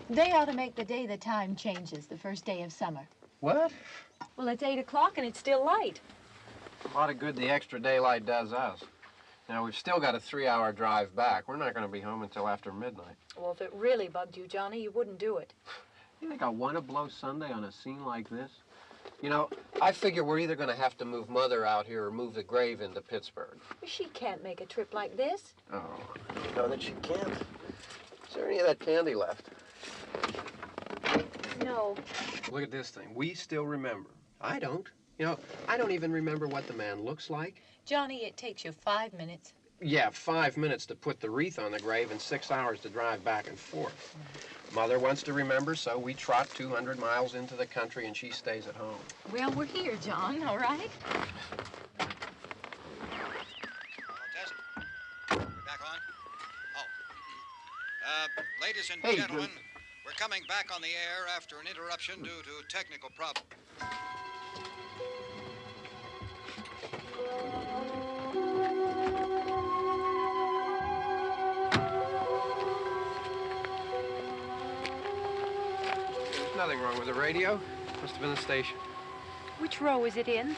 They ought to make the day the time changes, the first day of summer. What? Well, it's 8 o'clock and it's still light. A lot of good the extra daylight does us. Now, we've still got a 3-hour drive back. We're not going to be home until after midnight. Well, if it really bugged you, Johnny, you wouldn't do it. You think I want to blow Sunday on a scene like this? You know, I figure we're either going to have to move Mother out here or move the grave into Pittsburgh. She can't make a trip like this. Oh, you know that she can't. Is there any of that candy left? No. Look at this thing. We still remember. I don't. You know, I don't even remember what the man looks like. Johnny, it takes you 5 minutes. Yeah, 5 minutes to put the wreath on the grave and 6 hours to drive back and forth. Mother wants to remember, so we trot 200 miles into the country and she stays at home. Well, we're here, John, all right? Test. We're back on? Oh. Ladies and gentlemen, we're coming back on the air after an interruption due to technical problem. There's nothing wrong with the radio. Must have been the station. Which row is it in?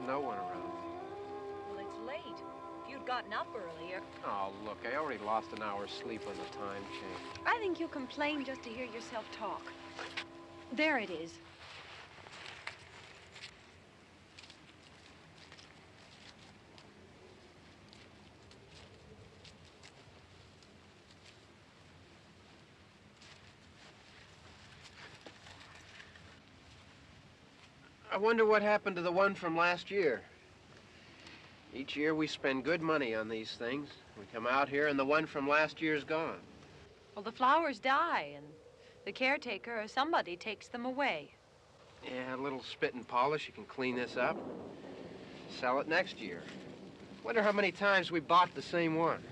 No one around. Well, it's late. If you'd gotten up earlier. Oh, look, I already lost an hour's sleep on the time change. I think you complain just to hear yourself talk. There it is. I wonder what happened to the one from last year. Each year we spend good money on these things. We come out here and the one from last year's gone. Well, the flowers die and the caretaker or somebody takes them away. Yeah, a little spit and polish, you can clean this up. Sell it next year. Wonder how many times we bought the same one.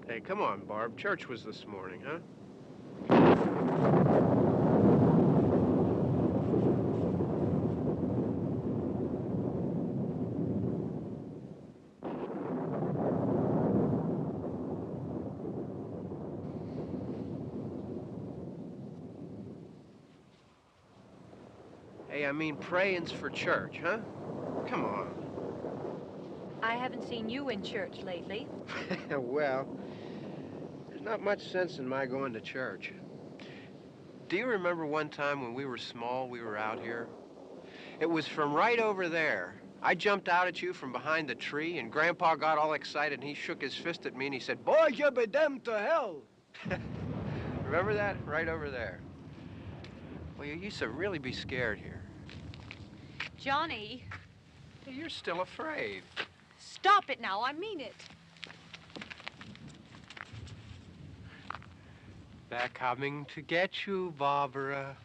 Hey, come on, Barb. Church was this morning, huh? Hey, I mean, praying's for church, huh? Come on. I haven't seen you in church lately. Well, there's not much sense in my going to church. Do you remember one time when we were small, we were out here? It was from right over there. I jumped out at you from behind the tree, and Grandpa got all excited, and he shook his fist at me, and he said, "Boy, you be damned to hell." Remember that? Right over there. Well, you used to really be scared here. Johnny. Hey, you're still afraid. Stop it now, I mean it. They're coming to get you, Barbara.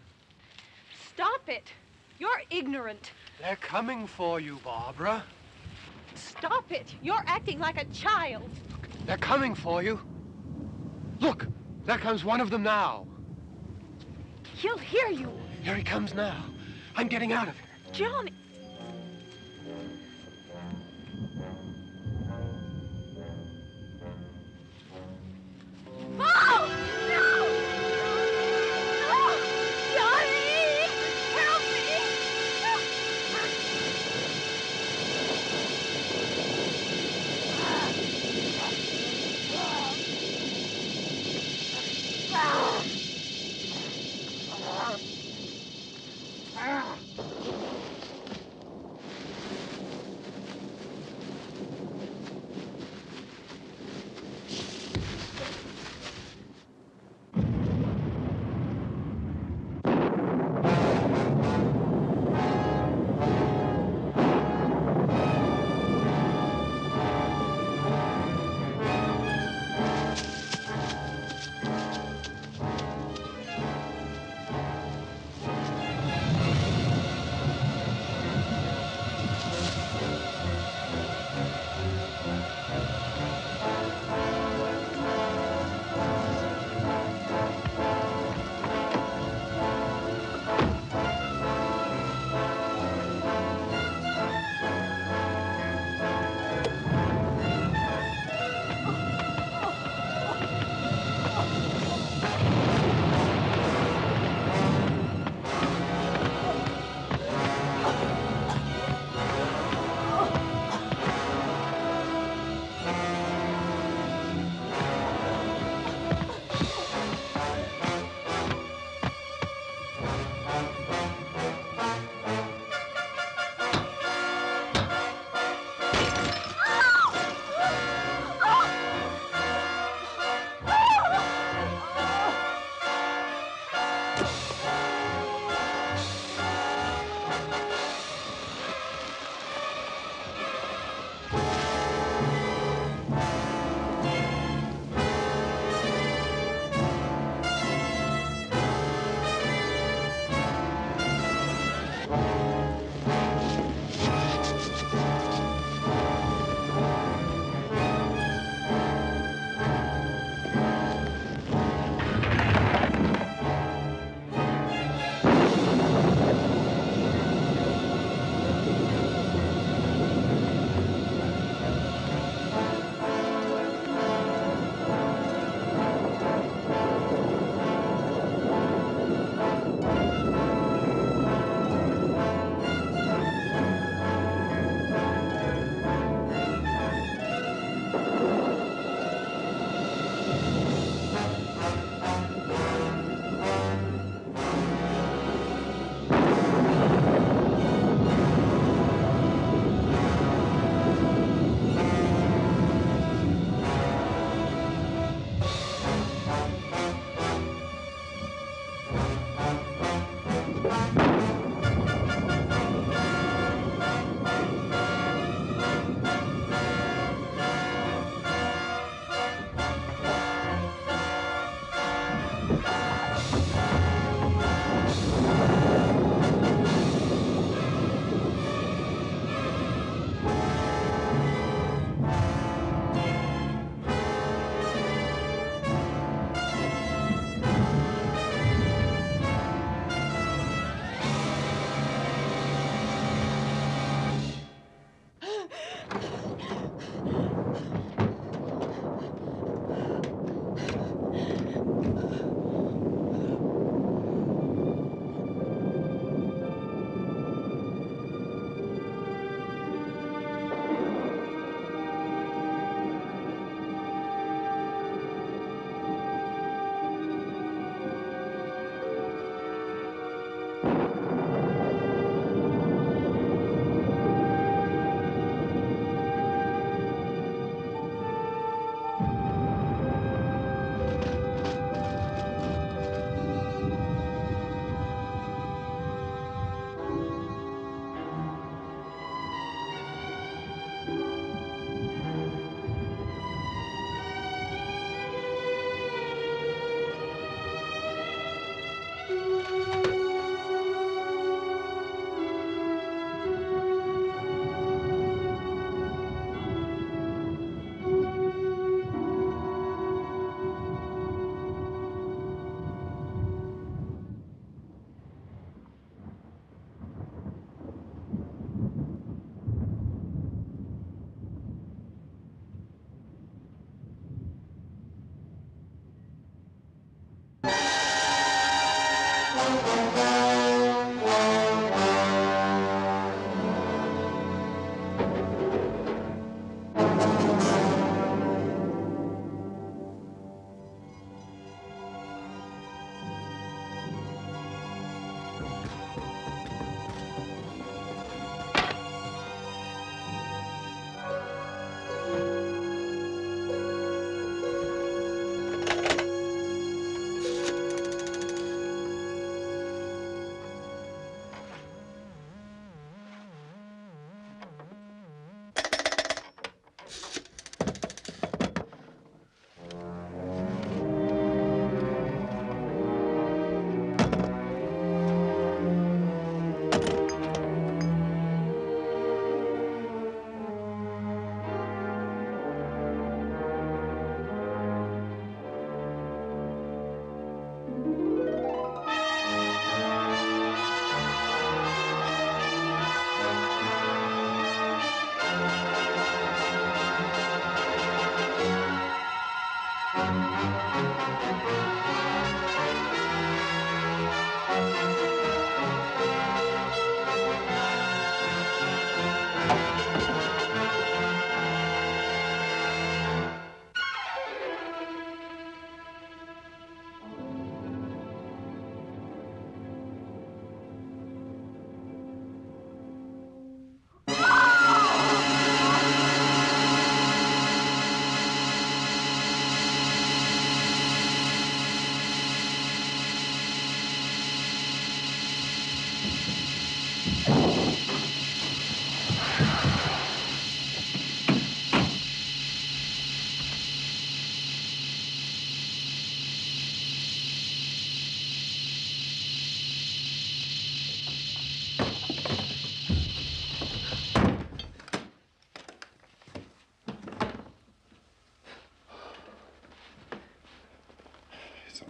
Stop it. You're ignorant. They're coming for you, Barbara. Stop it. You're acting like a child. They're coming for you. Look, there comes one of them now. He'll hear you. Here he comes now. I'm getting out of here. Johnny. Oh! No! No! Johnny! Help me!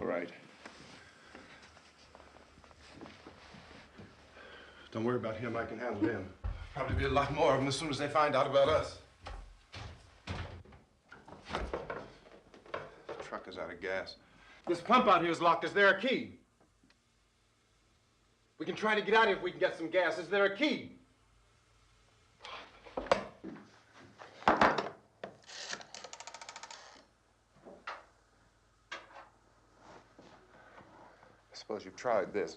All right. Don't worry about him. I can handle him. Probably be a lot more of them as soon as they find out about us. The truck is out of gas. This pump out here is locked. Is there a key? We can try to get out of here if we can get some gas. Is there a key? I suppose you've tried this.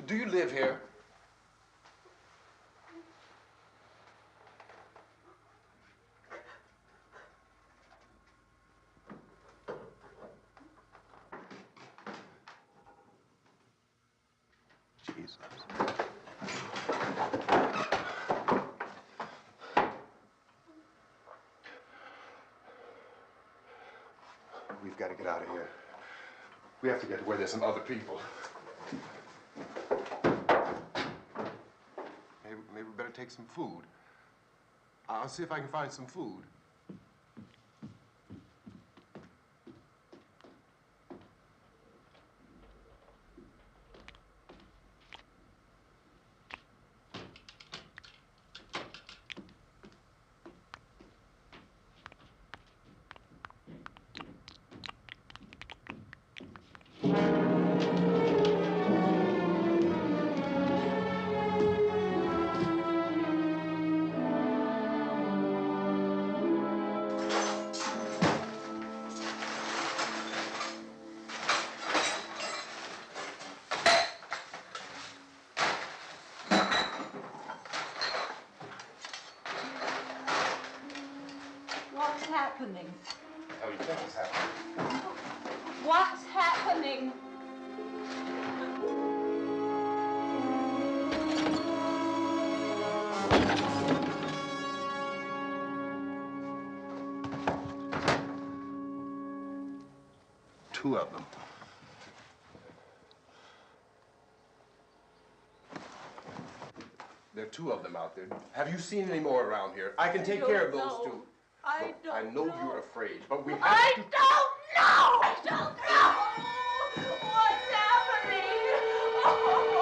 Do you live here? Jesus. We've got to get out of here. We have to get to where there's some other people. Maybe we better take some food. I'll see if I can find some food. What's happening? How do you think it's happening? What's happening? Two of them. There are two of them out there. Have you seen any more around here? I can take care of those two. Look, I know you're afraid, but we have to... I don't know! I don't know! What's happening? Oh.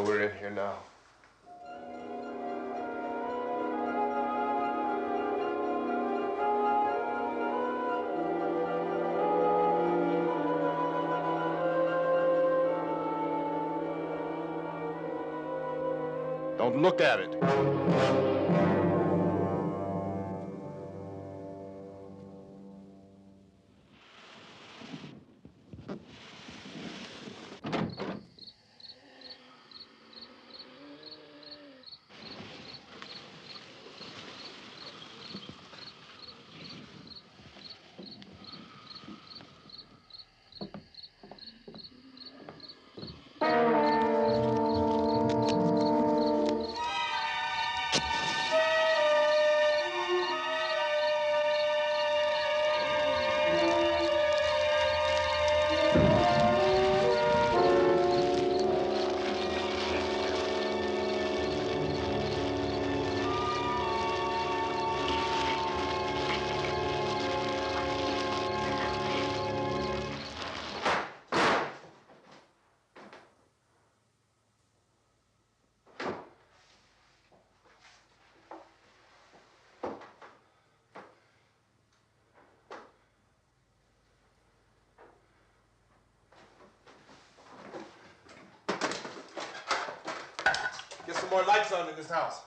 Oh, we're in here now. Don't look at it. Get some more lights on in this house.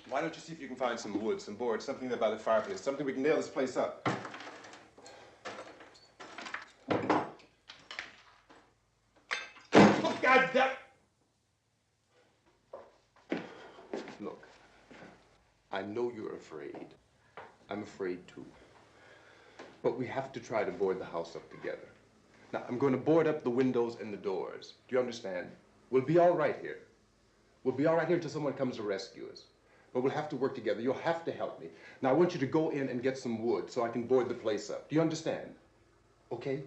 Why don't you see if you can find some wood, some boards, something there by the fireplace, something we can nail this place up. Oh, God damn! Look, I know you're afraid. I'm afraid too. But we have to try to board the house up together. Now, I'm going to board up the windows and the doors. Do you understand? We'll be all right here. We'll be all right here until someone comes to rescue us. But we'll have to work together. You'll have to help me. Now, I want you to go in and get some wood so I can board the place up. Do you understand? Okay?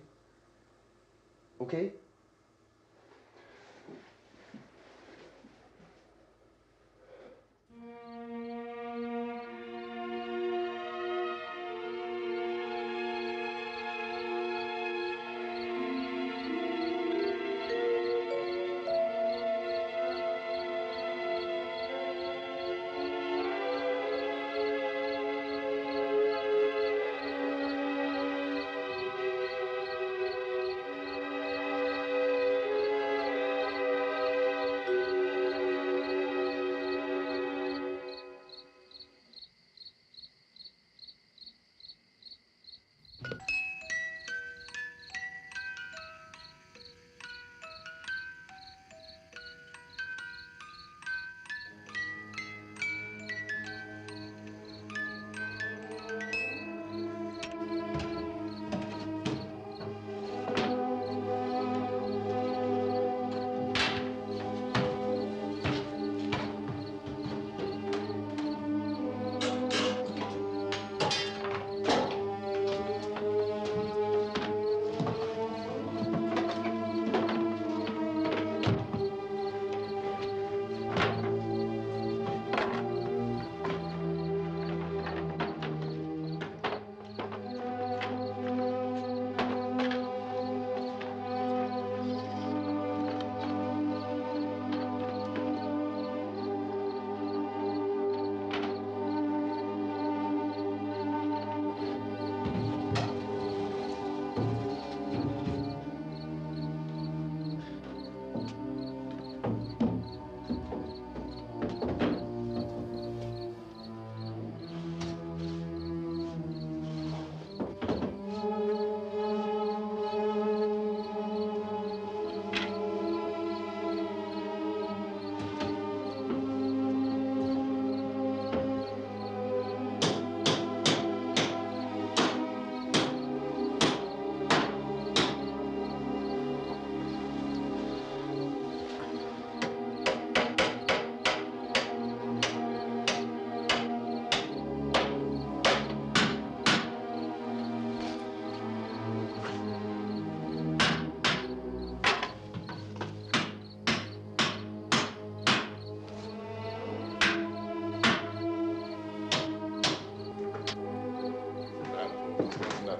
Okay?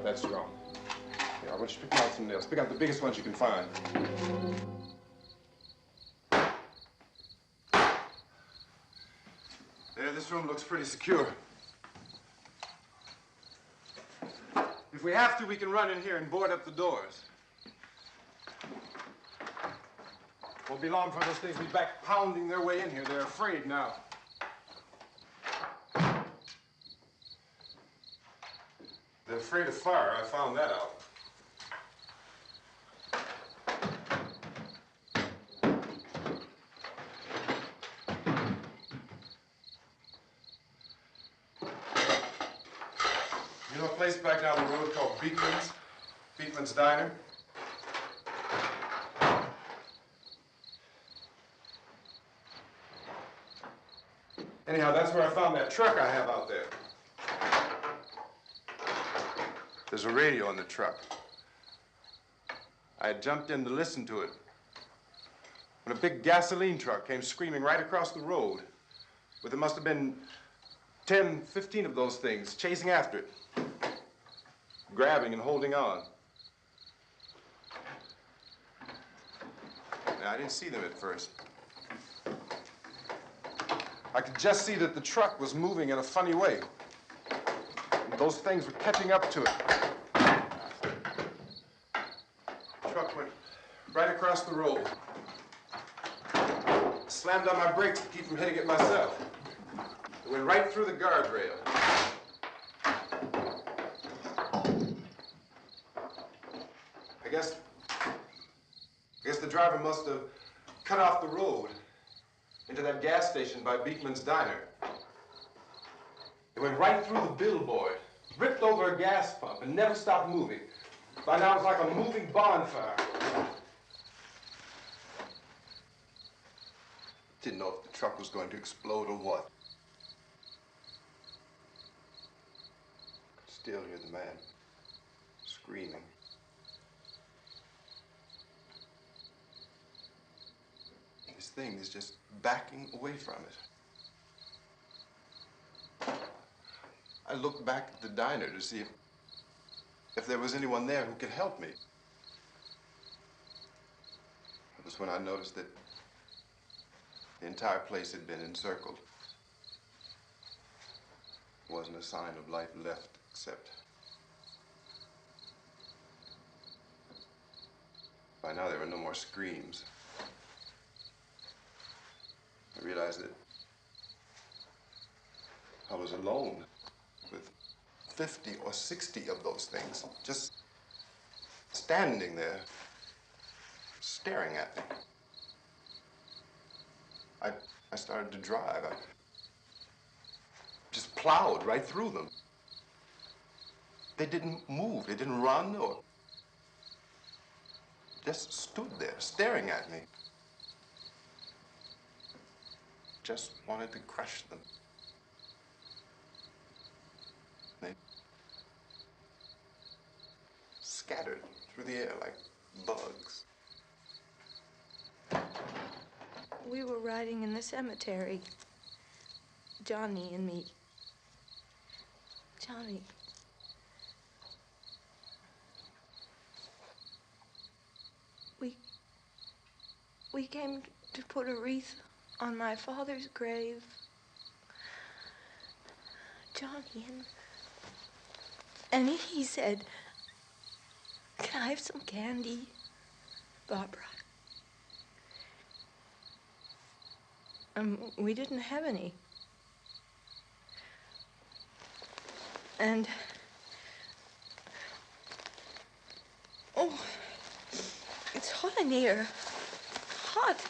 That's strong. Yeah, I want you to pick out some nails. Pick out the biggest ones you can find. There, this room looks pretty secure. If we have to, we can run in here and board up the doors. Won't be long before those things will be back pounding their way in here. They're afraid now. They're afraid of fire. I found that out. You know a place back down the road called Beekman's? Beekman's Diner? Anyhow, that's where I found that truck I have out there. There's a radio in the truck. I had jumped in to listen to it when a big gasoline truck came screaming right across the road with there must have been 10, 15 of those things chasing after it, grabbing and holding on. Now, I didn't see them at first. I could just see that the truck was moving in a funny way. And those things were catching up to it. The truck went right across the road. Slammed on my brakes to keep from hitting it myself. It went right through the guardrail. I guess the driver must have cut off the road into that gas station by Beekman's Diner. It went right through the billboard, ripped over a gas pump, and never stopped moving. By now, it was like a moving bonfire. Didn't know if the truck was going to explode or what. Could still hear the man screaming. This thing is just backing away from it. I looked back at the diner to see if there was anyone there who could help me. It was when I noticed that the entire place had been encircled. There wasn't a sign of life left except by now there were no more screams. I realized that I was alone with 50 or 60 of those things, just standing there, staring at me. I started to drive. I just plowed right through them. They didn't move, they didn't run or just stood there staring at me. Just wanted to crush them. They scattered through the air like bugs. We were riding in the cemetery, Johnny and me. Johnny. We came to put a wreath on my father's grave. Johnny, and he said, "Can I have some candy, Barbara?" We didn't have any. And, oh, it's hot in here. Hot.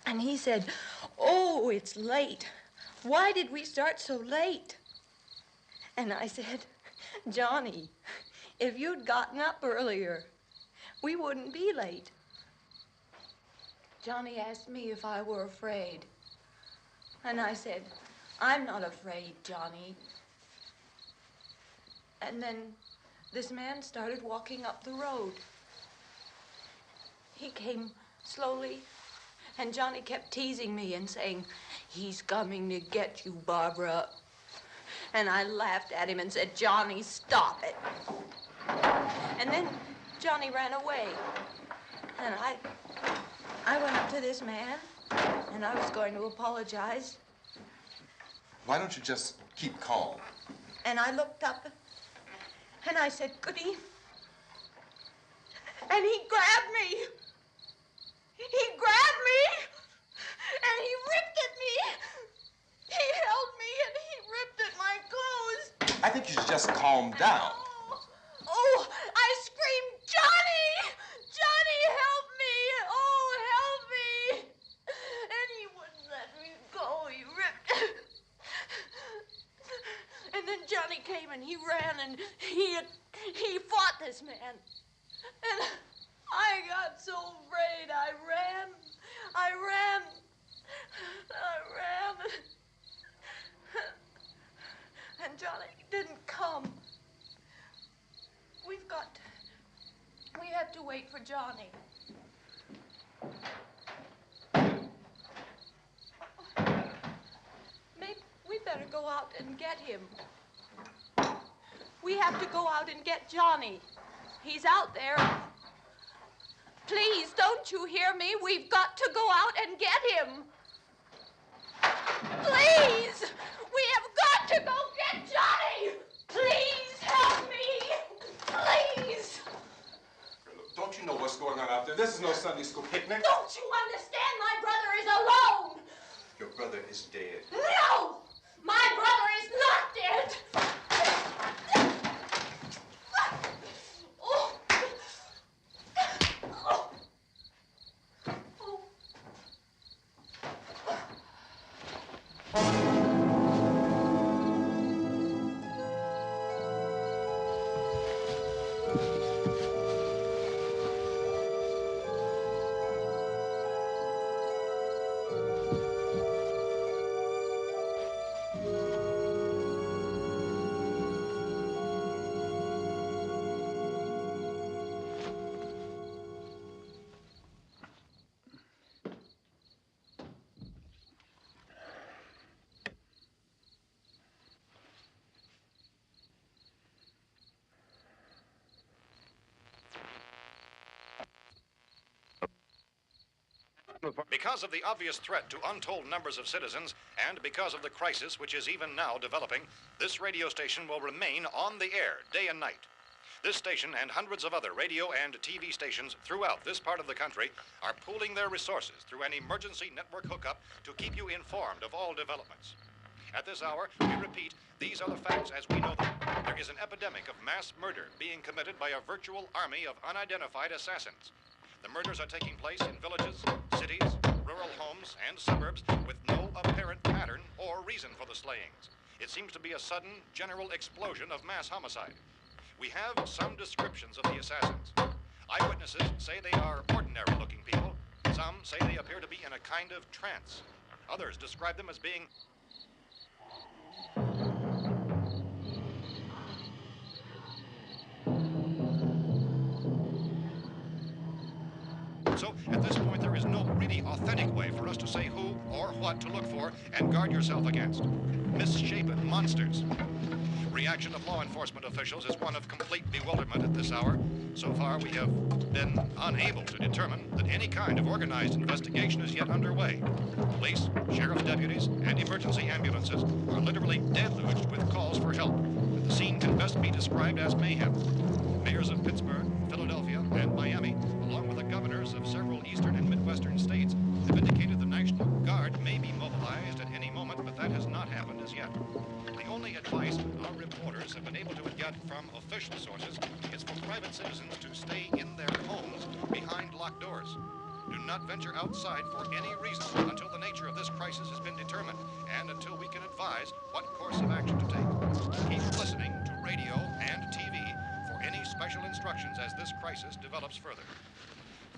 And he said, "Oh, it's late. Why did we start so late?" And I said, "Johnny, if you'd gotten up earlier, we wouldn't be late." Johnny asked me if I were afraid. And I said, "I'm not afraid, Johnny." And then this man started walking up the road. He came slowly, And Johnny kept teasing me and saying, "He's coming to get you, Barbara." And I laughed at him and said, "Johnny, stop it." And then Johnny ran away. And I went up to this man, and I was going to apologize. Why don't you just keep calm? And I looked up, and I said, "Goody." And he grabbed me. He grabbed me, and he ripped at me. He held me, and he ripped at my clothes. I think you should just calm down. Oh, I screamed, "Johnny! Johnny, help me! Oh, help me!" And he wouldn't let me go. He ripped. And then Johnny came and he ran and he fought this man. And I got so afraid. I ran. And Johnny didn't come. We have to wait for Johnny. Maybe we better go out and get him. We have to go out and get Johnny. He's out there. Please, don't you hear me? We've got to go out and get him. Please! We have got to go get Johnny! Please help me! Please! Don't you know what's going on out there? This is no Sunday school picnic. Don't you understand? My brother is alone! Your brother is dead. No! My brother is not dead! Oh. Oh. Because of the obvious threat to untold numbers of citizens, and because of the crisis which is even now developing, this radio station will remain on the air day and night. This station and hundreds of other radio and TV stations throughout this part of the country are pooling their resources through an emergency network hookup to keep you informed of all developments. At this hour, we repeat, these are the facts as we know them. There is an epidemic of mass murder being committed by a virtual army of unidentified assassins. The murders are taking place in villages, cities, rural homes, and suburbs with no apparent pattern or reason for the slayings. It seems to be a sudden, general explosion of mass homicide. We have some descriptions of the assassins. Eyewitnesses say they are ordinary-looking people. Some say they appear to be in a kind of trance. Others describe them as being So, at this point, there is no really authentic way for us to say who or what to look for and guard yourself against. Misshapen monsters. Reaction of law enforcement officials is one of complete bewilderment at this hour. So far, we have been unable to determine that any kind of organized investigation is yet underway. Police, sheriff's deputies, and emergency ambulances are literally deluged with calls for help. The scene can best be described as mayhem. Mayors of Pittsburgh, Philadelphia, and Miami, along with the governors of several eastern and midwestern states, have indicated the National Guard may be mobilized at any moment, but that has not happened as yet. The only advice our reporters have been able to get from official sources is for private citizens to stay in their homes behind locked doors. Do not venture outside for any reason until the nature of this crisis has been determined and until we can advise what course of action to take. Keep listening to radio and TV for any special instructions as this crisis develops further.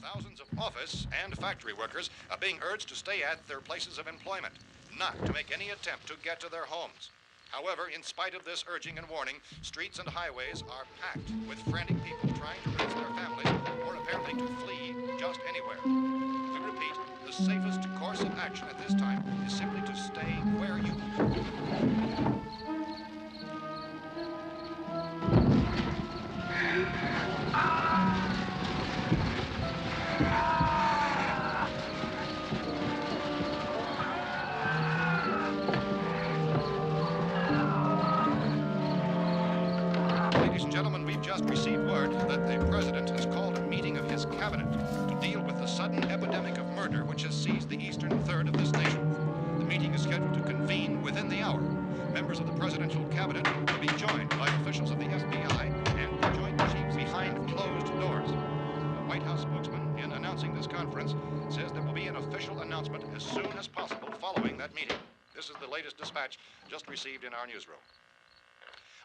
Thousands of office and factory workers are being urged to stay at their places of employment, not to make any attempt to get to their homes. However, in spite of this urging and warning, streets and highways are packed with frantic people trying to reach their families or apparently to flee just anywhere. We repeat, the safest cabinet to deal with the sudden epidemic of murder which has seized the eastern third of this nation. The meeting is scheduled to convene within the hour. Members of the presidential cabinet will be joined by officials of the FBI and the Joint Chiefs behind closed doors. A White House spokesman, in announcing this conference, says there will be an official announcement as soon as possible following that meeting. This is the latest dispatch just received in our newsroom.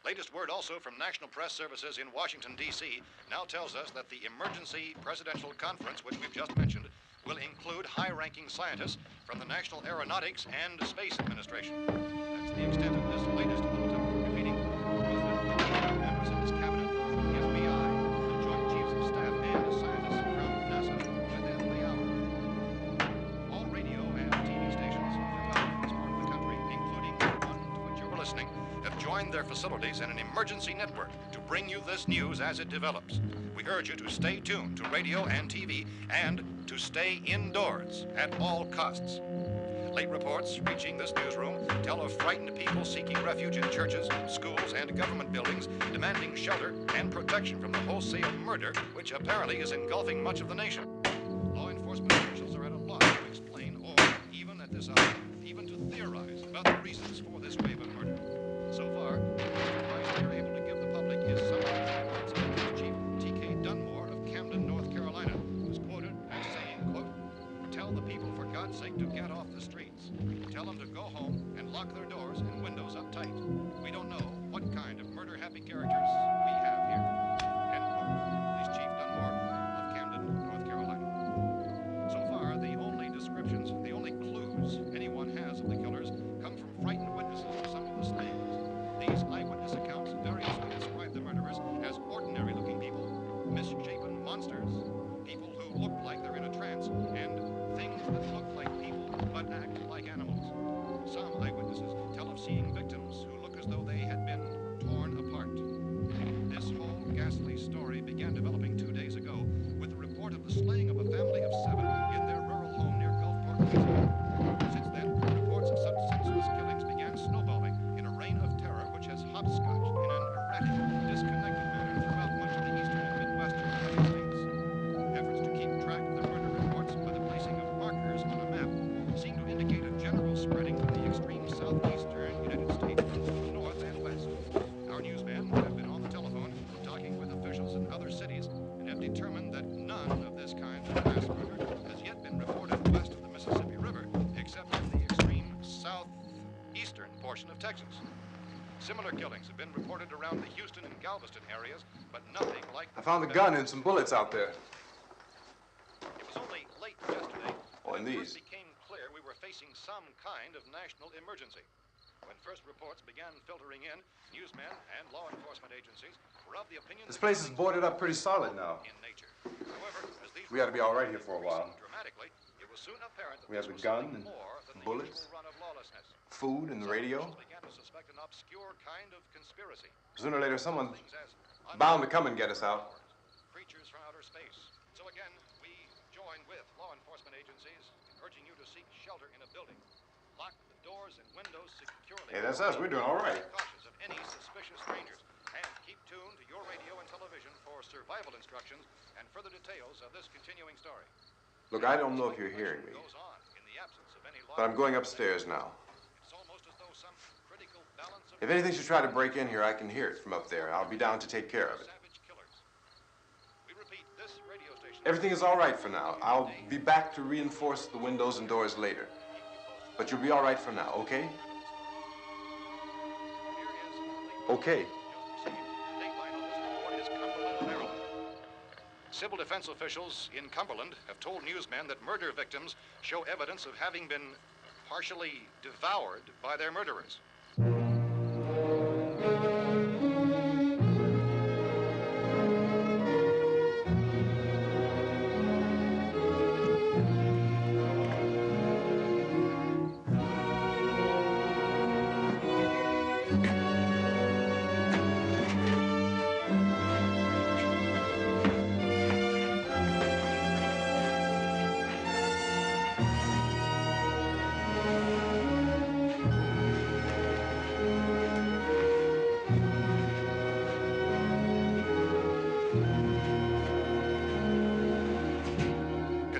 Latest word also from National Press Services in Washington, D.C. now tells us that the emergency presidential conference, which we've just mentioned, will include high-ranking scientists from the National Aeronautics and Space Administration. That's the extent of this latest bulletin. Repeating, the President, members of his cabinet, the FBI, the Joint Chiefs of Staff, and scientists from NASA within the hour. All radio and TV stations throughout this part of the country, including the one to which you were listening, have joined their facilities in an emergency network to bring you this news as it develops. We urge you to stay tuned to radio and TV and to stay indoors at all costs. Late reports reaching this newsroom tell of frightened people seeking refuge in churches, schools, and government buildings, demanding shelter and protection from the wholesale murder which apparently is engulfing much of the nation. Law enforcement officials are at a loss to explain or, even at this hour, even to theorize about the reasons for this wave of murder. So far, the advice we are able to give the public is some of the words of Police Chief T.K. Dunmore of Camden, North Carolina, who is quoted as saying, quote, "Tell the people, for God's sake, to get off the streets. Tell them to go home and lock their doors and windows up tight. We don't know what kind of murder-happy characters we have here." End quote. Police Chief Dunmore of Camden, North Carolina. So far, the only descriptions, the only clues anyone has of the killers come from frightened witnesses of some of the slayings. These eyewitness accounts variously describe the murderers as ordinary-looking people, misshapen monsters, people who look like they're in a trance, and things that look like people but act like animals. Some eyewitnesses tell of seeing victims who look as though they had been torn apart. This whole ghastly story began developing 2 days ago with the report of the slaying of a family of 7 in their rural home near Gulfport, Louisiana. Since then, reports of such senseless killings began snowballing in a reign of terror which has hopscotched in an erratic, disconnected manner throughout much of the eastern and midwestern United States. Efforts to keep track of the murder reports by the placing of markers on a map seem to indicate a general spreading from the extreme southeastern United States to the north and west. Our newsmen have been on the telephone talking with officials in other cities and have determined that none of this kind of mass murder has yet been reported west of the Mississippi River, except in the extreme southeastern portion of Texas. Similar killings have been reported around the Houston and Galveston areas, but nothing like... I found a gun and some bullets out there. It was only late yesterday Oh, and that it these. first became clear we were facing some kind of national emergency. When first reports began filtering in, newsmen and law enforcement agencies were of the opinion This that place is killings boarded were up pretty solid now. in nature. However, as these We ought to be all right reports here for a while. increased dramatically, it was soon apparent that We have this the was gun something and more than the bullets, usual run of lawlessness. food and the Some radio. officials began to suspect an obscure kind of conspiracy. Sooner or later, someone's Things as bound to come and get us out. creatures from outer space. So again, we join with law enforcement agencies in urging you to seek shelter in a building. Lock the doors and windows securely. Hey, that's us. We're doing all right. Be cautious of any suspicious strangers. And keep tuned to your radio and television for survival instructions and further details of this continuing story. Look, I don't know if you're hearing me, Goes on in the absence of any law but I'm going upstairs now. It's almost as though some critical balance of If anything should try to break in here, I can hear it from up there. I'll be down to take care of it. savage killers. We repeat, this radio station... Everything is all right for now. I'll be back to reinforce the windows and doors later. But you'll be all right for now, okay? Okay. Civil defense officials in Cumberland have told newsmen that murder victims show evidence of having been partially devoured by their murderers.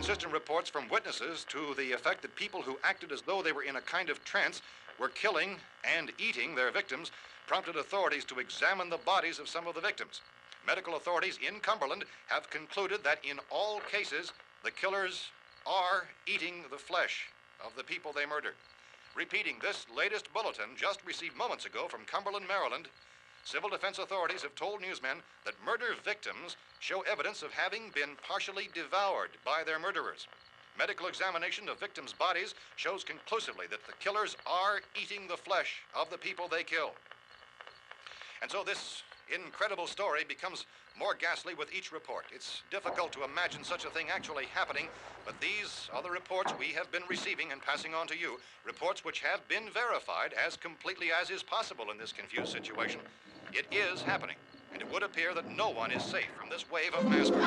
Inconsistent reports from witnesses to the effect that people who acted as though they were in a kind of trance were killing and eating their victims prompted authorities to examine the bodies of some of the victims. Medical authorities in Cumberland have concluded that in all cases, the killers are eating the flesh of the people they murdered. Repeating this latest bulletin just received moments ago from Cumberland, Maryland, civil defense authorities have told newsmen that murder victims show evidence of having been partially devoured by their murderers. Medical examination of victims' bodies shows conclusively that the killers are eating the flesh of the people they kill. And so this incredible story becomes more ghastly with each report. It's difficult to imagine such a thing actually happening, but these are the reports we have been receiving and passing on to you, reports which have been verified as completely as is possible in this confused situation. It is happening, and it would appear that no one is safe from this wave of mass murder.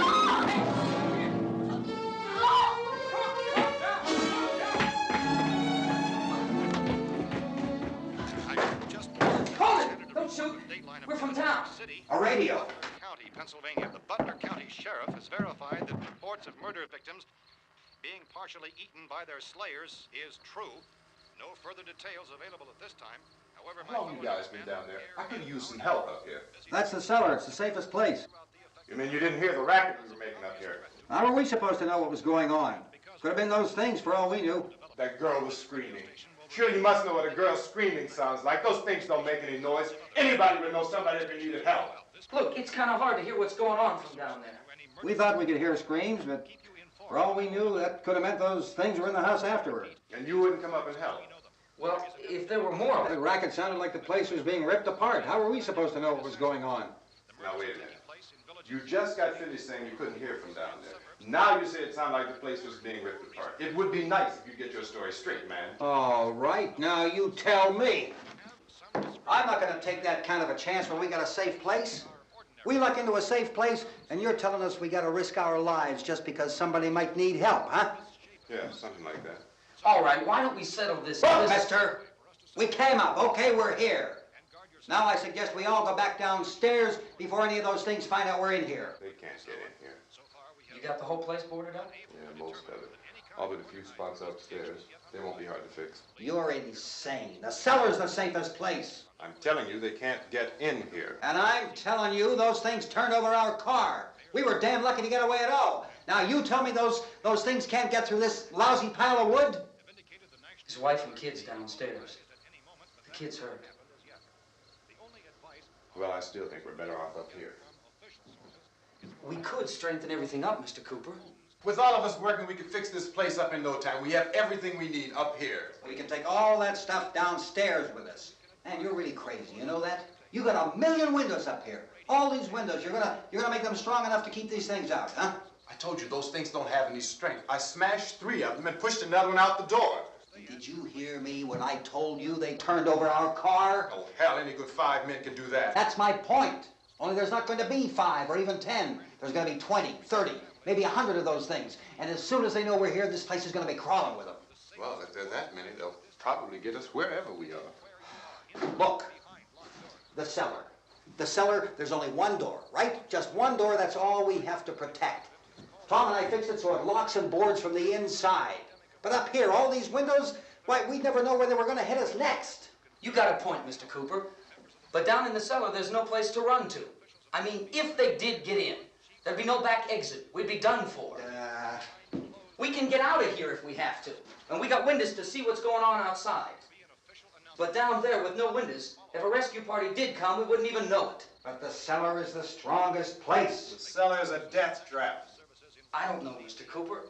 Don't shoot. We're from town. A radio. County, Pennsylvania. The Butler County Sheriff has verified that reports of murder victims being partially eaten by their slayers is true. No further details available at this time. However, How long you guys been down there? I could use some help up here. That's the cellar. It's the safest place. You mean you didn't hear the racket we were making up here? How were we supposed to know what was going on? Could have been those things for all we knew. That girl was screaming. Sure, you must know what a girl screaming sounds like. Those things don't make any noise. Anybody would know somebody ever needed help. Look, it's kind of hard to hear what's going on from down there. We thought we could hear screams, but for all we knew, that could have meant those things were in the house afterward. And you wouldn't come up and help? Well, if there were more of The it. racket sounded like the place was being ripped apart. How were we supposed to know what was going on? Now, wait a minute. You just got finished saying you couldn't hear from down there. Now you say it sounded like the place was being ripped apart. It would be nice if you get your story straight, man. All right, now you tell me. I'm not going to take that kind of a chance when we got a safe place. We luck into a safe place, and you're telling us we got to risk our lives just because somebody might need help, huh? Yeah, something like that. All right, why don't we settle this? Look, mister, we came up. Okay, we're here. Now I suggest we all go back downstairs before any of those things find out we're in here. They can't get in here. You got the whole place boarded up? Yeah, most of it. All but a few spots upstairs. They won't be hard to fix. You're insane. The cellar's the safest place. I'm telling you, they can't get in here. And I'm telling you, those things turned over our car. We were damn lucky to get away at all. Now you tell me those things can't get through this lousy pile of wood? His wife and kids downstairs. The kid's hurt. Well, I still think we're better off up here. We could strengthen everything up, Mr. Cooper. With all of us working, we could fix this place up in no time. We have everything we need up here. We can take all that stuff downstairs with us. Man, you're really crazy, you know that? You got 1,000,000 windows up here. All these windows, you're gonna make them strong enough to keep these things out, huh? I told you those things don't have any strength. I smashed 3 of them and pushed another one out the door. Did you hear me when I told you they turned over our car? Oh, hell, any good 5 men can do that. That's my point. Only there's not going to be 5 or even 10. There's going to be 20, 30, maybe 100 of those things. And as soon as they know we're here, this place is going to be crawling with them. Well, if there are that many, they'll probably get us wherever we are. Look, the cellar. The cellar, there's only one door, right? Just one door, that's all we have to protect. Tom and I fixed it so it locks and boards from the inside. But up here, all these windows, why, we'd never know where they were going to hit us next. You got a point, Mr. Cooper. But down in the cellar, there's no place to run to. I mean, if they did get in, there'd be no back exit. We'd be done for. We can get out of here if we have to. And we got windows to see what's going on outside. But down there with no windows, if a rescue party did come, we wouldn't even know it. But the cellar is the strongest place. The cellar is a death trap. I don't know, Mr. Cooper.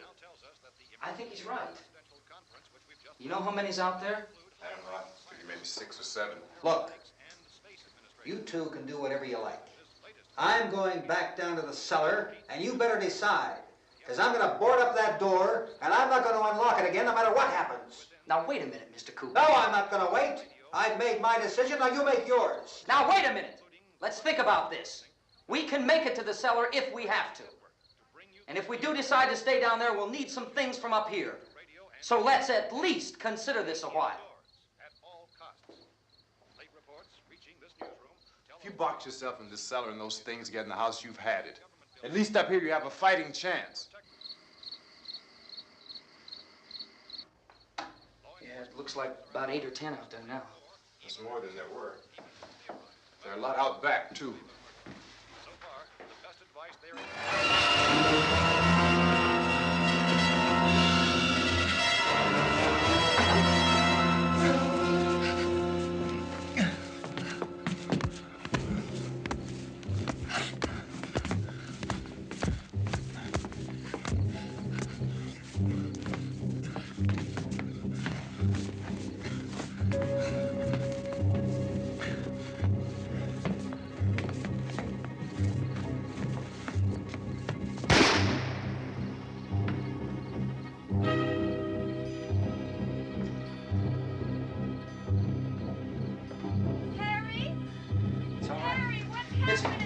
I think he's right. You know how many's out there? I don't know. Maybe 6 or 7. Look, you two can do whatever you like. I'm going back down to the cellar, and you better decide. Because I'm going to board up that door, and I'm not going to unlock it again no matter what happens. Now, wait a minute, Mr. Cooper. No, I'm not going to wait. I've made my decision, now you make yours. Now, wait a minute. Let's think about this. We can make it to the cellar if we have to. And if we do decide to stay down there, we'll need some things from up here. So let's at least consider this a while. If you box yourself in this cellar and those things get in the house, you've had it. At least up here, you have a fighting chance. Yeah, it looks like about 8 or 10 out there now. There's more than there were. There are a lot out back, too. So far, the best advice there is...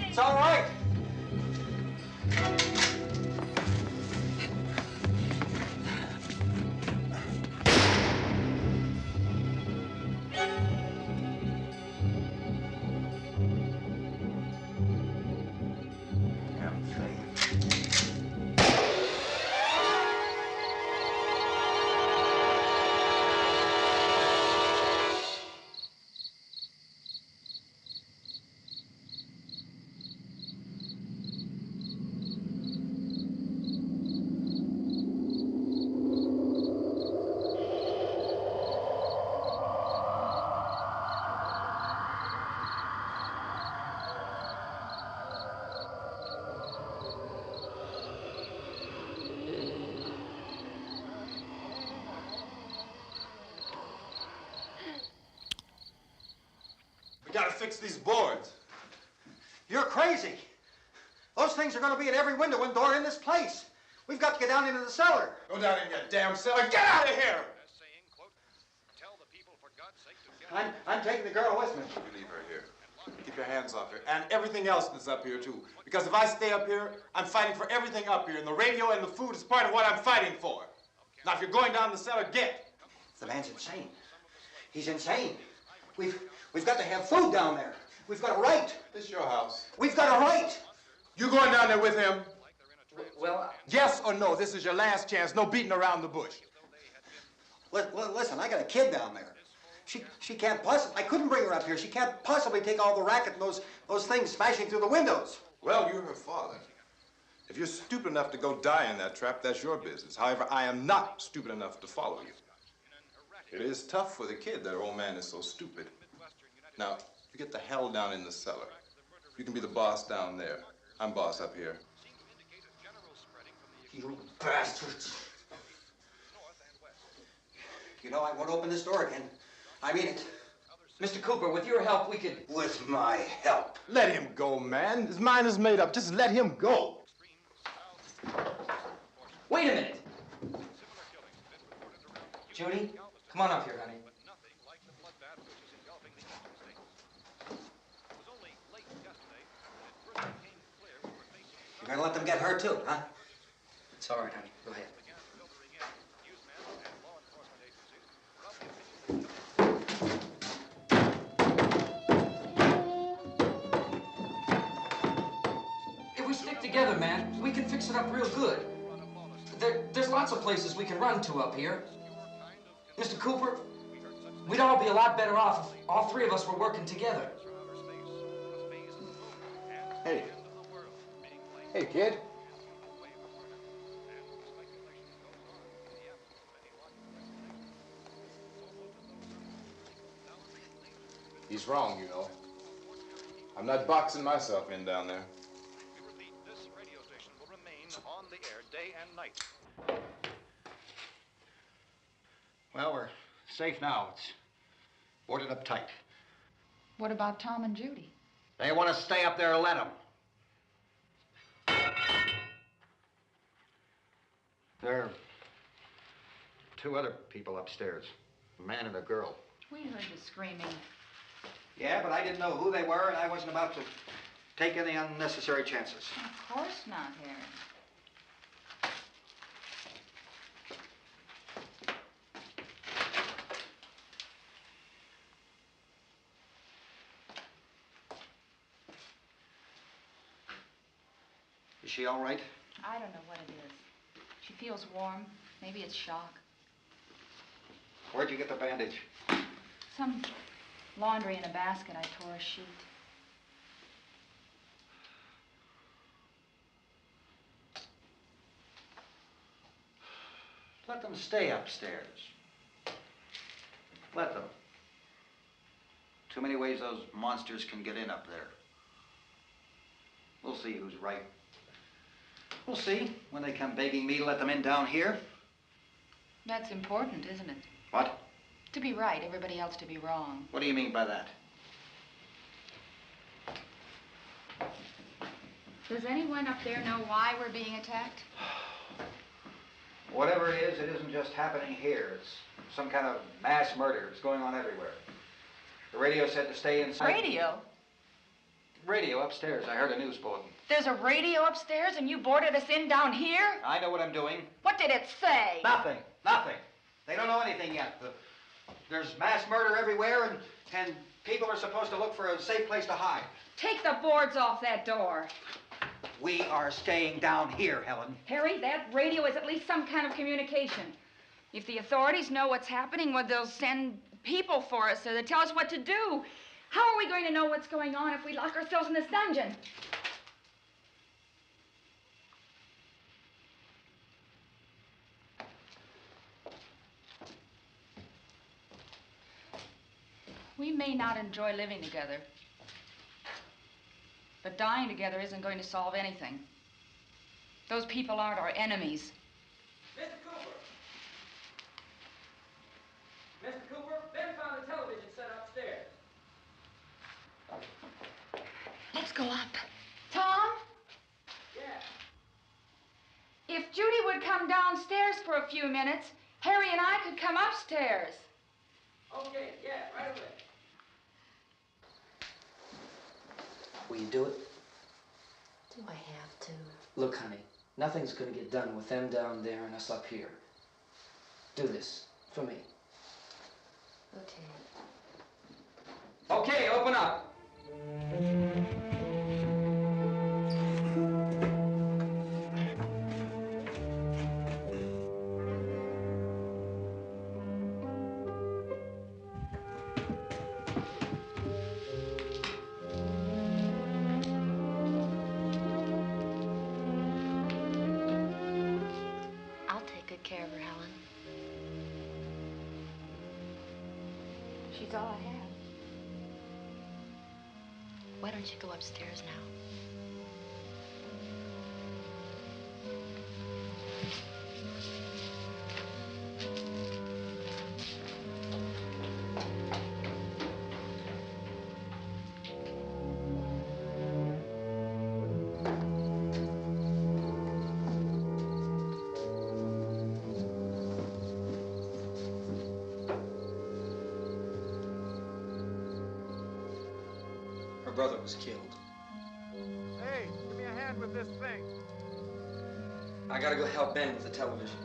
It's all right. We gotta fix these boards. You're crazy. Those things are going to be at every window and door in this place. We've got to get down into the cellar. Go down in your damn cellar. Get out of here! saying, quote, tell the people for God's sake to get... I'm taking the girl with me. You leave her here. Keep your hands off her. And everything else that's up here, too. Because if I stay up here, I'm fighting for everything up here. And the radio and the food is part of what I'm fighting for. Now, if you're going down the cellar, get. The man's insane. He's insane. We've got to have food down there. We've got a right. This is your house. We've got a right. You going down there with him? Well, Yes or no? This is your last chance. No beating around the bush. Listen, I got a kid down there. She can't possibly, I couldn't bring her up here. She can't possibly take all the racket and those things smashing through the windows. Well, you're her father. If you're stupid enough to go die in that trap, that's your business. However, I am not stupid enough to follow you. It is tough for the kid that her old man is so stupid. Now, you get the hell down in the cellar. You can be the boss down there. I'm boss up here. You bastards. You know, I won't open this door again. I mean it. Mr. Cooper, with your help, we could... With my help. Let him go, man. His mind is made up. Just let him go. Wait a minute. Judy, come on up here, honey. You're gonna let them get hurt too, huh? It's all right, honey. Go ahead. If we stick together, man, we can fix it up real good. There's lots of places we can run to up here. Mr. Cooper, we'd all be a lot better off if all three of us were working together. Hey. Hey, kid. He's wrong, you know. I'm not boxing myself in down there. We repeat, this radio station will remain on the air day and night. Well, we're safe now. It's boarded up tight. What about Tom and Judy? They want to stay up there, let them. There are two other people upstairs, a man and a girl. We heard the screaming. Yeah, but I didn't know who they were, and I wasn't about to take any unnecessary chances. Of course not, Harry. Is she all right? I don't know what it is. She feels warm. Maybe it's shock. Where'd you get the bandage? Some laundry in a basket. I tore a sheet. Let them stay upstairs. Let them. Too many ways those monsters can get in up there. We'll see who's right. We'll see when they come begging me to let them in down here. That's important, isn't it? What? To be right, everybody else to be wrong. What do you mean by that? Does anyone up there know why we're being attacked? Whatever it isn't just happening here. It's some kind of mass murder. It's going on everywhere. The radio said to stay inside. Radio? Radio upstairs. I heard a news bulletin. There's a radio upstairs and you boarded us in down here? I know what I'm doing. What did it say? Nothing. Nothing. They don't know anything yet. There's mass murder everywhere, and people are supposed to look for a safe place to hide. Take the boards off that door. We are staying down here, Helen. Harry, that radio is at least some kind of communication. If the authorities know what's happening, well, they'll send people for us so they tell us what to do. How are we going to know what's going on if we lock ourselves in this dungeon? We may not enjoy living together, but dying together isn't going to solve anything. Those people aren't our enemies. Mr. Cooper! Mr. Cooper, Ben found the television set upstairs. Let's go up. Tom? Yeah. If Judy would come downstairs for a few minutes, Harry and I could come upstairs. Okay, yeah, right away. Will you do it? Do I have to? Look, honey, nothing's gonna get done with them down there and us up here. Do this for me. Okay. Okay, open up. I'll take good care of her, Helen. She's all I have. Why don't you go upstairs now? Her brother was killed. Hey, give me a hand with this thing. I gotta go help Ben with the television.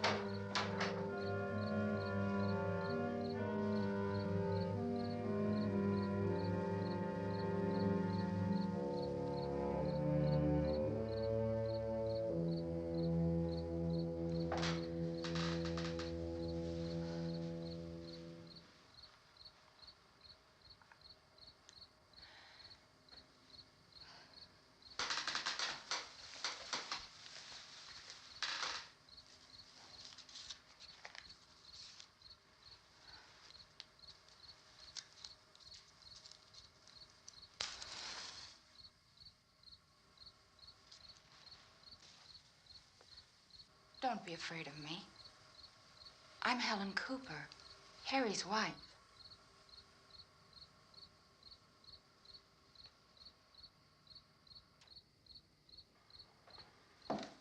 Don't be afraid of me. I'm Helen Cooper, Harry's wife.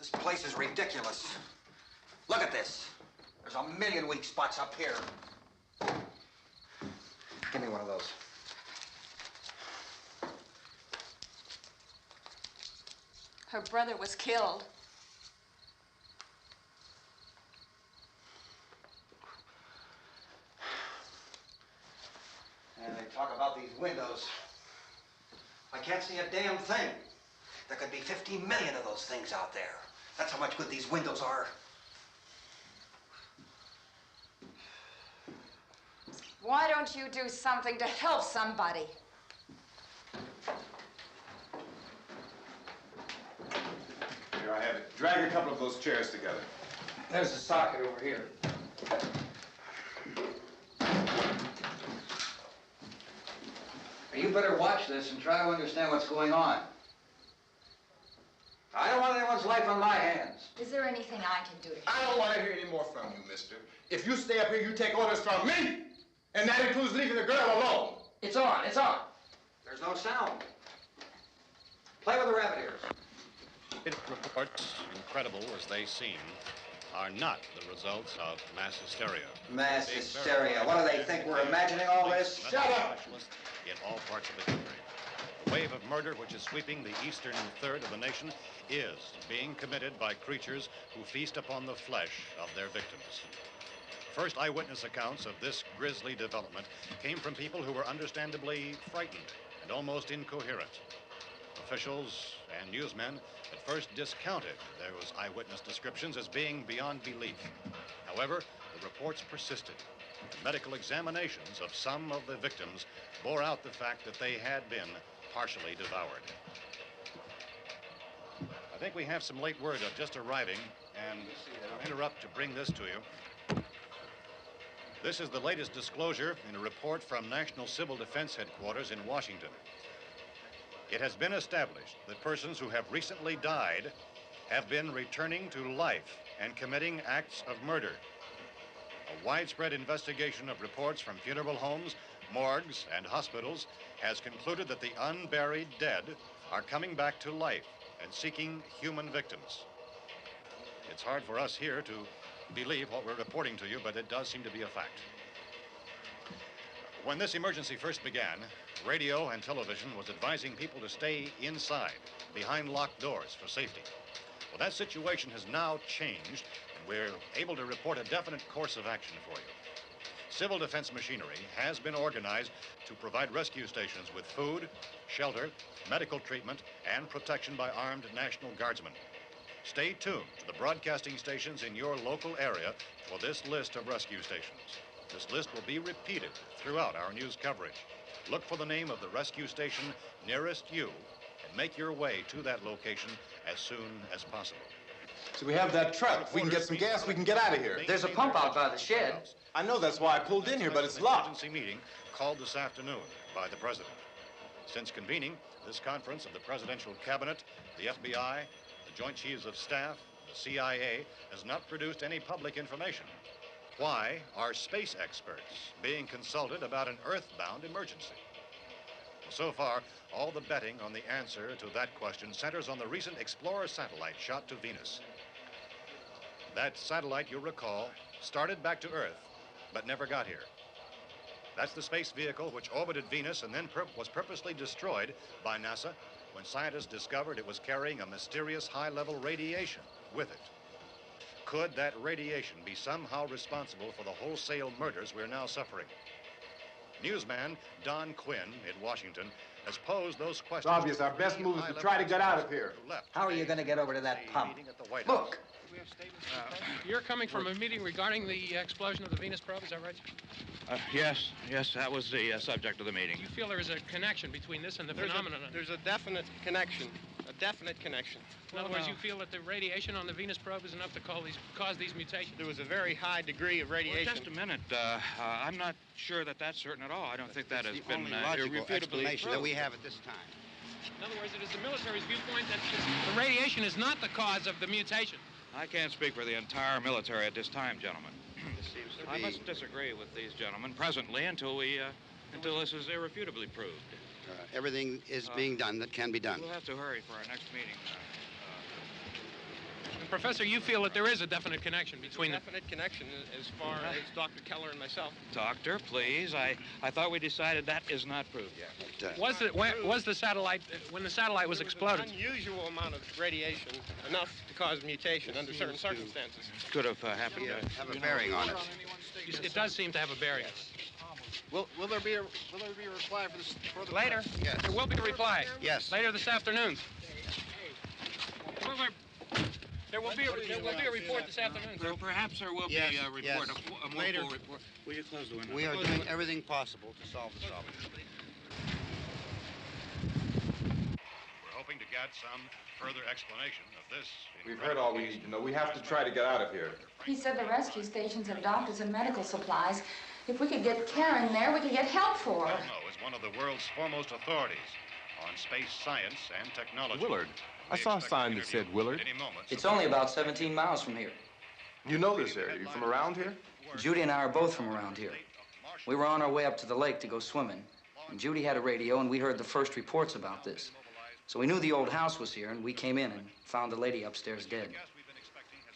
This place is ridiculous. Look at this. There's a million weak spots up here. Give me one of those. Her brother was killed. And they talk about these windows. I can't see a damn thing. There could be 15 million of those things out there. That's how much good these windows are. Why don't you do something to help somebody? Here, I have it. Drag a couple of those chairs together. There's the socket over here. You better watch this and try to understand what's going on. I don't want anyone's life on my hands. Is there anything I can do to help? I don't want to hear any more from you, mister. If you stay up here, you take orders from me. And that includes leaving the girl alone. It's on, it's on. There's no sound. Play with the rabbit ears. Reports, incredible as they seem, are not the results of mass hysteria. Mass hysteria. What do they think? We're imagining all this? Shut up! In all parts of the country. The wave of murder which is sweeping the eastern third of the nation is being committed by creatures who feast upon the flesh of their victims. First eyewitness accounts of this grisly development came from people who were understandably frightened and almost incoherent. Officials and newsmen at first discounted those eyewitness descriptions as being beyond belief. However, the reports persisted. And medical examinations of some of the victims bore out the fact that they had been partially devoured. I think we have some late word just arriving, and I'll interrupt to bring this to you. This is the latest disclosure in a report from National Civil Defense Headquarters in Washington. It has been established that persons who have recently died have been returning to life and committing acts of murder. A widespread investigation of reports from funeral homes, morgues, and hospitals has concluded that the unburied dead are coming back to life and seeking human victims. It's hard for us here to believe what we're reporting to you, but it does seem to be a fact. When this emergency first began, radio and television was advising people to stay inside, behind locked doors for safety. Well, that situation has now changed, and we're able to report a definite course of action for you. Civil defense machinery has been organized to provide rescue stations with food, shelter, medical treatment, and protection by armed National Guardsmen. Stay tuned to the broadcasting stations in your local area for this list of rescue stations. This list will be repeated throughout our news coverage. Look for the name of the rescue station nearest you and make your way to that location as soon as possible. So we have that truck. If we can get some gas, we can get out of here. There's a pump out by the shed. I know, that's why I pulled in here, but it's locked. Emergency meeting called this afternoon by the president. Since convening this conference of the presidential cabinet, the FBI, the Joint Chiefs of Staff, the CIA has not produced any public information. Why are space experts being consulted about an earthbound emergency? So far, all the betting on the answer to that question centers on the recent Explorer satellite shot to Venus. That satellite, you'll recall, started back to Earth, but never got here. That's the space vehicle which orbited Venus and then was purposely destroyed by NASA when scientists discovered it was carrying a mysterious high-level radiation with it. Could that radiation be somehow responsible for the wholesale murders we're now suffering? Newsman Don Quinn in Washington has posed those questions. It's obvious our best move is to try to get out of here. How are you going to get over to that pump? Look! You're coming from a meeting regarding the explosion of the Venus probe, is that right? Yes, that was the subject of the meeting. You feel there is a connection between this and the phenomenon? There's a definite connection. In other words, you feel that the radiation on the Venus probe is enough to cause these mutations? There was a very high degree of radiation. Well, just a minute. I'm not sure that that's certain at all. I don't think that has been irrefutably explanation that we have at this time. In other words, it is the military's viewpoint that the radiation is not the cause of the mutation. I can't speak for the entire military at this time, gentlemen. This seems to I be... must disagree with these gentlemen presently until this is irrefutably proved. everything is being done that can be done. We'll have to hurry for our next meeting. Professor, you feel that there is a definite connection between them? Definite connection as far as Dr. Keller and myself. Doctor, please. I thought we decided that is not proved yet. Was the satellite, when the satellite was exploded? An unusual amount of radiation, enough to cause mutation under certain circumstances. Could have happened. Have a bearing on it. It does seem to have a bearing. Will there be a reply for this further? Later? Yes. There will be a reply. Yes. Later this afternoon. There will be a report this afternoon, sir. Perhaps there will Yes, be a report, yes. a more Later. full report. Will you close the window? We are doing everything possible to solve this problem. We're hoping to get some further explanation of this. We've heard all we need to know. We have to try to get out of here. He said the rescue stations have doctors and medical supplies. If we could get care in there, we could get help for her. Elmo is one of the world's foremost authorities on space science and technology. Willard. I saw a sign that said Willard. It's only about 17 miles from here. You know this area. You from around here? Judy and I are both from around here. We were on our way up to the lake to go swimming, and Judy had a radio, and we heard the first reports about this. So we knew the old house was here, and we came in and found the lady upstairs dead.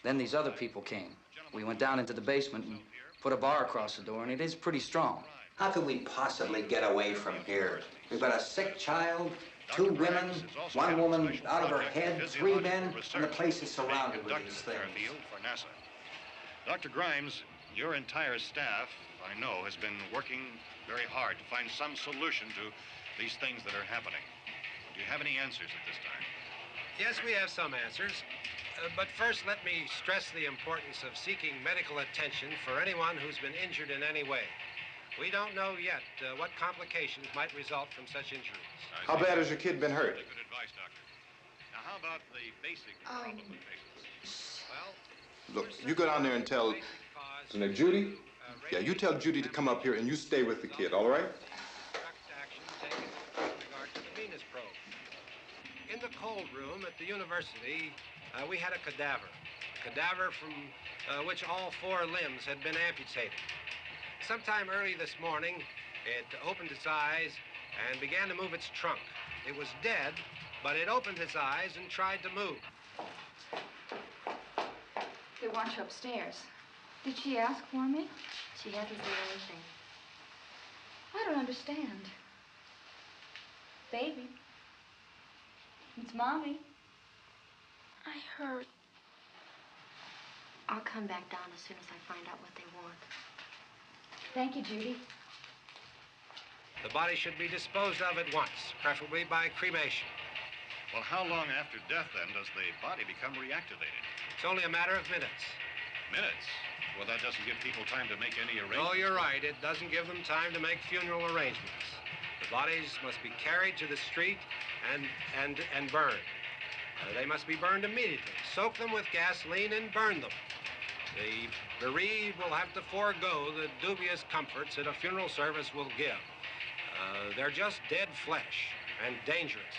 Then these other people came. We went down into the basement and put a bar across the door, and it is pretty strong. How could we possibly get away from here? We've got a sick child, 2 women, 1 woman out of her head, 3 men, and the place is surrounded with these things. For NASA. Dr. Grimes, your entire staff, I know, has been working very hard to find some solution to these things that are happening. Do you have any answers at this time? Yes, we have some answers. But first, let me stress the importance of seeking medical attention for anyone who's been injured in any way. We don't know yet what complications might result from such injuries. How bad has your kid been hurt? Good advice, Doctor. Now, how about the basic problem of patients? Well, Look, you go down there and tell... Now, Judy? Yeah, you tell Judy to come up here and you stay with the kid, all right? Action taken with regard to the Venus probe. In the cold room at the university, we had a cadaver from which all 4 limbs had been amputated. Sometime early this morning, it opened its eyes and began to move its trunk. It was dead, but it opened its eyes and tried to move. They want you upstairs. Did she ask for me? She hasn't said anything. I don't understand. Baby. It's Mommy. I heard. I'll come back down as soon as I find out what they want. Thank you, Judy. The body should be disposed of at once, preferably by cremation. Well, how long after death, then, does the body become reactivated? It's only a matter of minutes. Minutes? Well, that doesn't give people time to make any arrangements. Oh, you're right. It doesn't give them time to make funeral arrangements. The bodies must be carried to the street and burned. They must be burned immediately. Soak them with gasoline and burn them. The bereaved will have to forego the dubious comforts that a funeral service will give. They're just dead flesh and dangerous.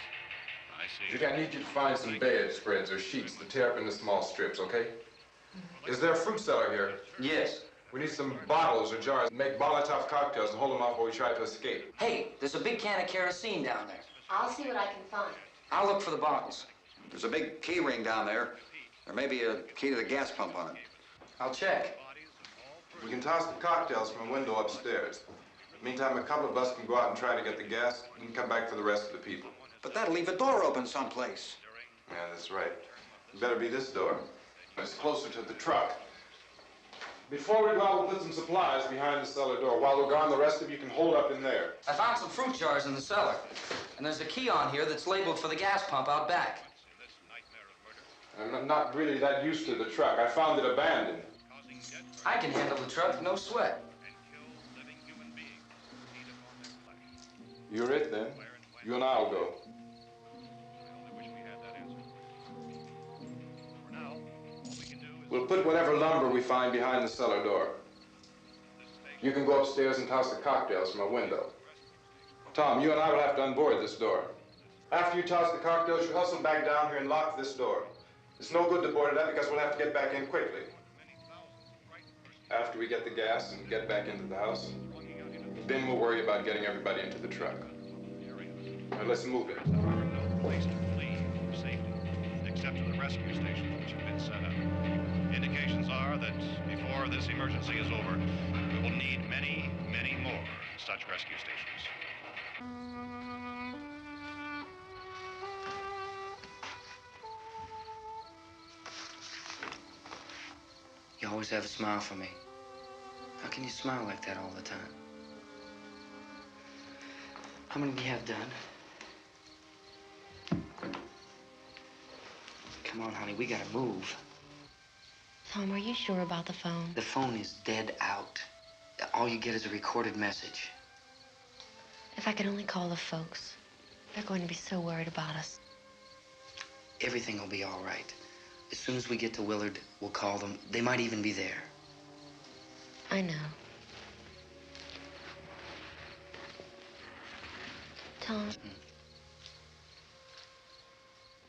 I see. Judy, I need you to find some bedspreads or sheets to tear up into small strips, okay? Is there a fruit cellar here? Yes. We need some bottles or jars to make Molotov cocktails and hold them off while we try to escape. Hey, there's a big can of kerosene down there. I'll see what I can find. I'll look for the bottles. There's a big key ring down there. There may be a key to the gas pump on it. I'll check. We can toss the cocktails from a window upstairs. Meantime, a couple of us can go out and try to get the gas and come back for the rest of the people. But that'll leave a door open someplace. Yeah, that's right. It better be this door. It's closer to the truck. Before we go out, we'll put some supplies behind the cellar door. While we're gone, the rest of you can hold up in there. I found some fruit jars in the cellar. And there's a key on here that's labeled for the gas pump out back. I'm not really that used to the truck. I found it abandoned. I can handle the truck, no sweat. You're it, then. You and I'll go. We'll put whatever lumber we find behind the cellar door. You can go upstairs and toss the cocktails from a window. Tom, you and I will have to unboard this door. After you toss the cocktails, you hustle back down here and lock this door. It's no good to board it up because we'll have to get back in quickly. After we get the gas and get back into the house, then we'll worry about getting everybody into the truck. Now let's move it. No place to flee for safety, except to the rescue stations which have been set up. Indications are that before this emergency is over, we will need many, many more such rescue stations. You always have a smile for me. How can you smile like that all the time? How many do you have done? Come on, honey, we gotta move. Tom, are you sure about the phone? The phone is dead out. All you get is a recorded message. If I could only call the folks. They're going to be so worried about us. Everything will be all right. As soon as we get to Willard, we'll call them. They might even be there. I know. Tom,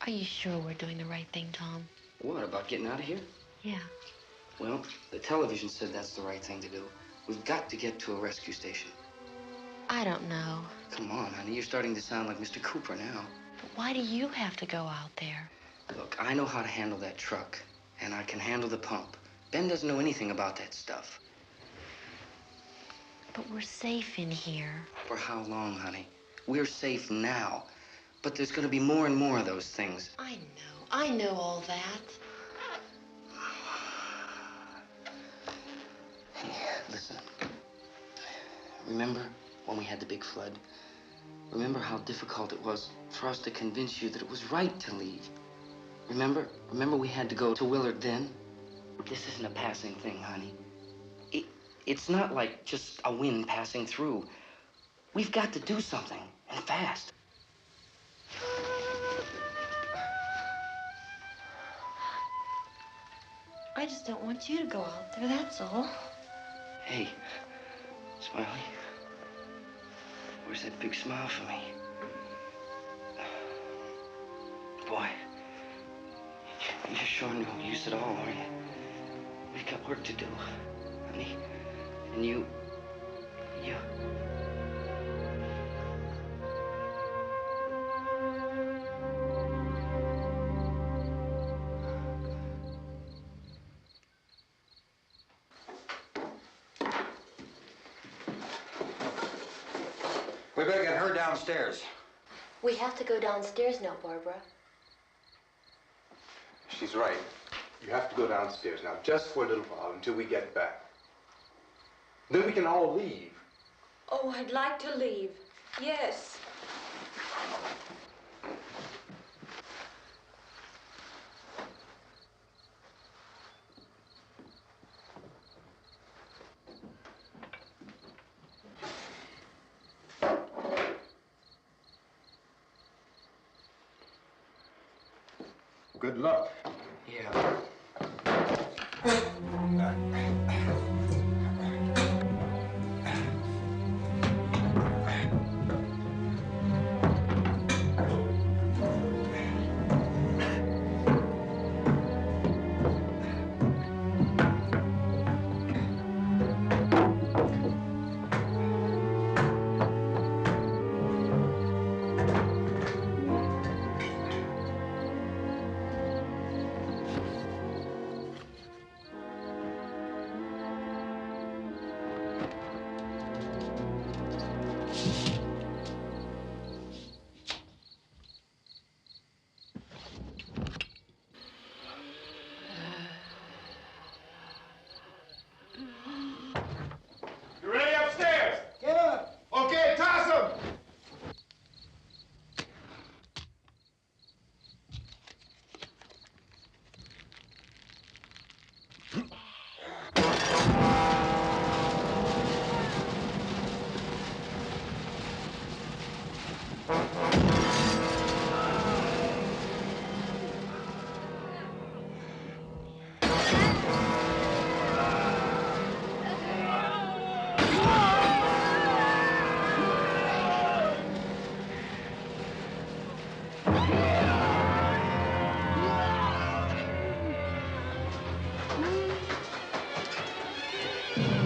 are you sure we're doing the right thing, Tom? What, about getting out of here? Yeah. Well, the television said that's the right thing to do. We've got to get to a rescue station. I don't know. Come on, honey. You're starting to sound like Mr. Cooper now. But why do you have to go out there? Look, I know how to handle that truck, and I can handle the pump. Ben doesn't know anything about that stuff. But we're safe in here. For how long, honey? We're safe now. But there's going to be more and more of those things. I know all that. Hey, listen. Remember when we had the big flood? Remember how difficult it was for us to convince you that it was right to leave? Remember? Remember we had to go to Willard then? This isn't a passing thing, honey. It's not like just a wind passing through. We've got to do something, and fast. I just don't want you to go out there, that's all. Hey, Smiley. Where's that big smile for me? Boy, you're showing no use at all, aren't you? We've got work to do, honey. And you... We better get her downstairs. We have to go downstairs now, Barbara. She's right. You have to go downstairs now, just for a little while, until we get back. Then we can all leave. Oh, I'd like to leave. Yes. Good luck. Yeah. You ready upstairs? Get up. Okay, toss him.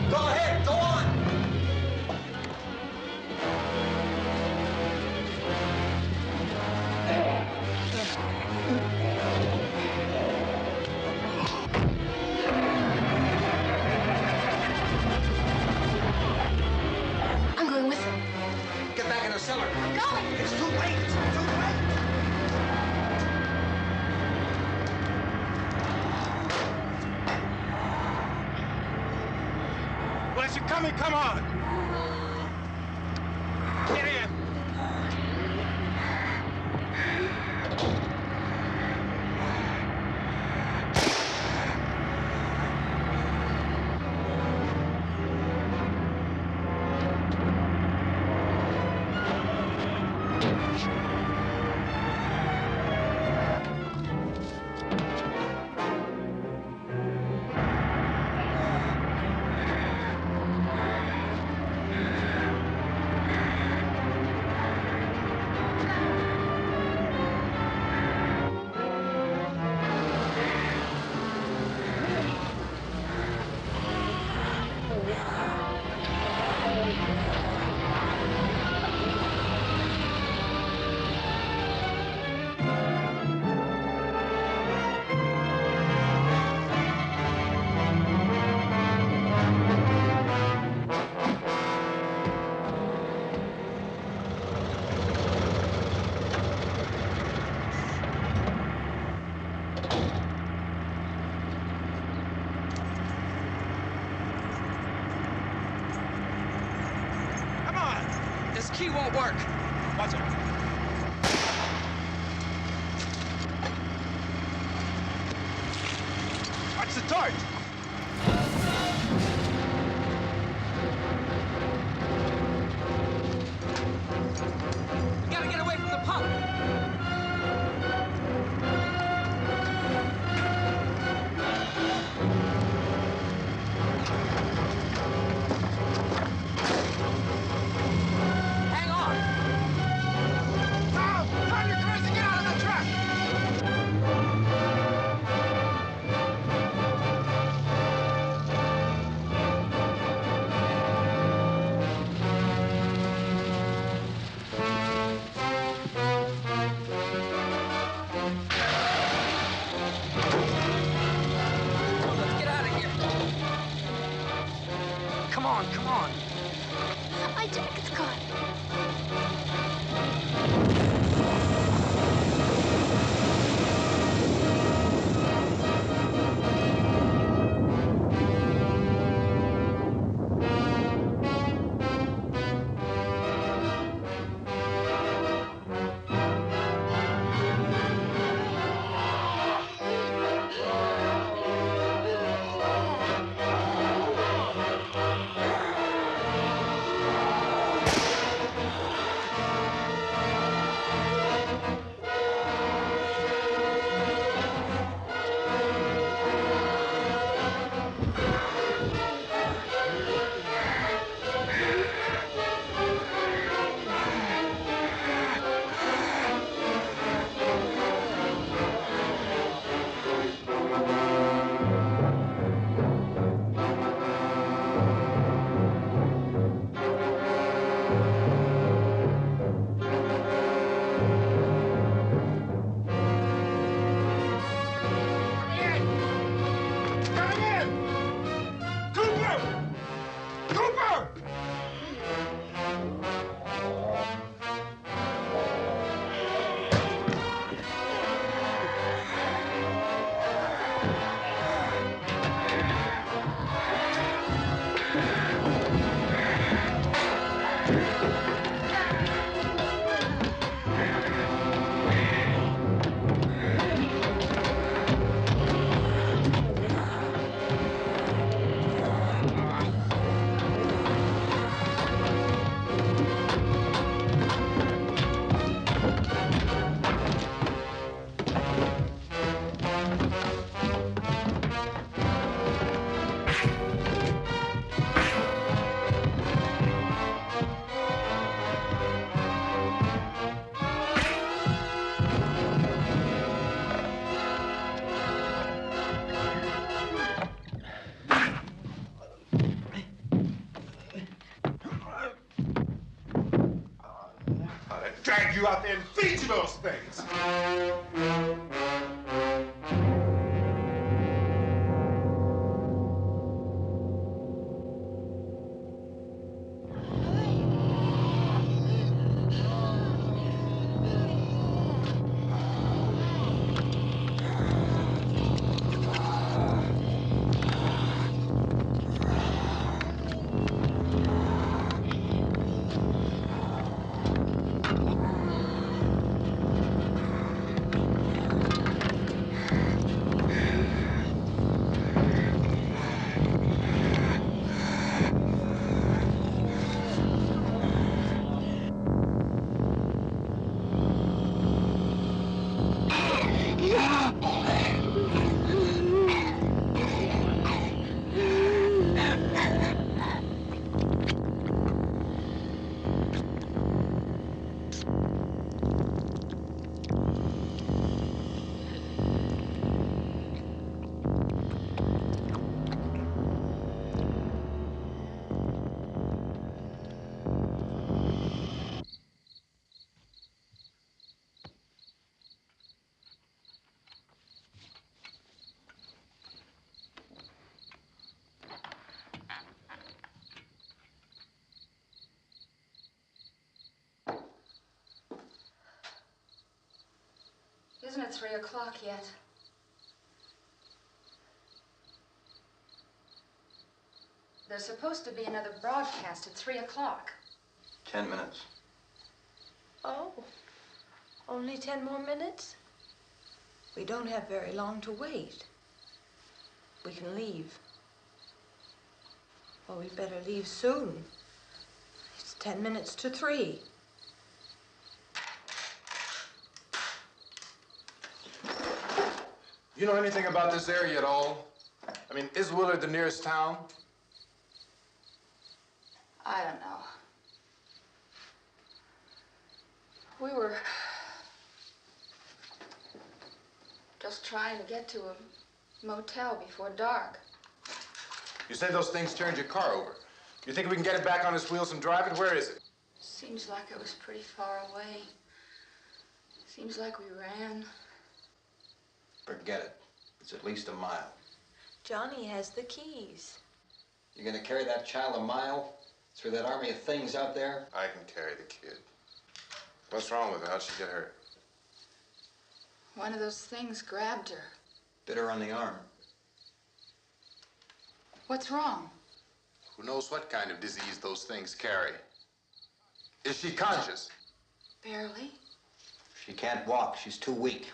Go ahead, go on. I'm going with him. Get back in the cellar. I'm going. It's too late. It's too late. Well, as you're coming, come on. Get in. key won't work. Watch it. Watch the torch. We gotta get away from the pump. Hang on. Tom! Tom, you're crazy! Get out of the truck! Let's get out of here. Come on, come on. My jacket's caught. Drag you out there and feed you those things. Isn't it 3 o'clock yet? There's supposed to be another broadcast at 3 o'clock. 10 minutes. Oh, only 10 more minutes? We don't have very long to wait. We can leave. Well, we'd better leave soon. It's 10 minutes to 3. You know anything about this area at all? I mean, is Willard the nearest town? I don't know. We were just trying to get to a motel before dark. You said those things turned your car over. You think we can get it back on its wheels and drive it? Where is it? Seems like it was pretty far away. Seems like we ran. Forget it. It's at least a mile. Johnny has the keys. You're gonna carry that child a mile through that army of things out there? I can carry the kid. What's wrong with her? How'd she get hurt? One of those things grabbed her. Bit her on the arm. What's wrong? Who knows what kind of disease those things carry? Is she conscious? Barely. She can't walk. She's too weak.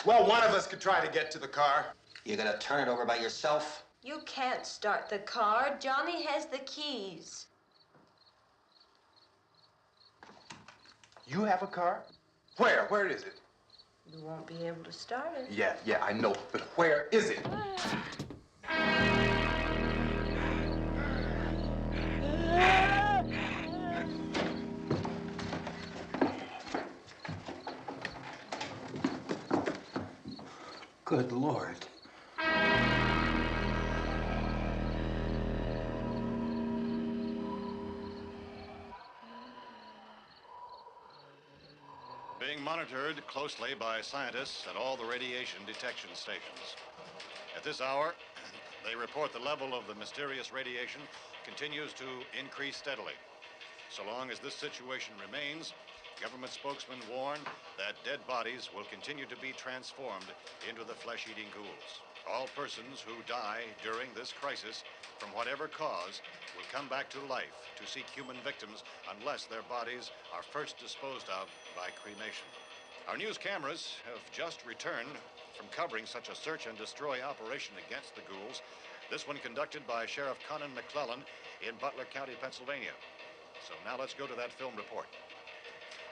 Well, one of us could try to get to the car. You gonna turn it over by yourself? You can't start the car. Johnny has the keys. You have a car? Where? Where is it? You won't be able to start it. Yeah, I know. But where is it? Good Lord. Being monitored closely by scientists at all the radiation detection stations. At this hour, they report the level of the mysterious radiation continues to increase steadily. So long as this situation remains, government spokesmen warn that dead bodies will continue to be transformed into the flesh-eating ghouls. All persons who die during this crisis, from whatever cause, will come back to life to seek human victims unless their bodies are first disposed of by cremation. Our news cameras have just returned from covering such a search and destroy operation against the ghouls, this one conducted by Sheriff Conan McClellan in Butler County, Pennsylvania. So now let's go to that film report.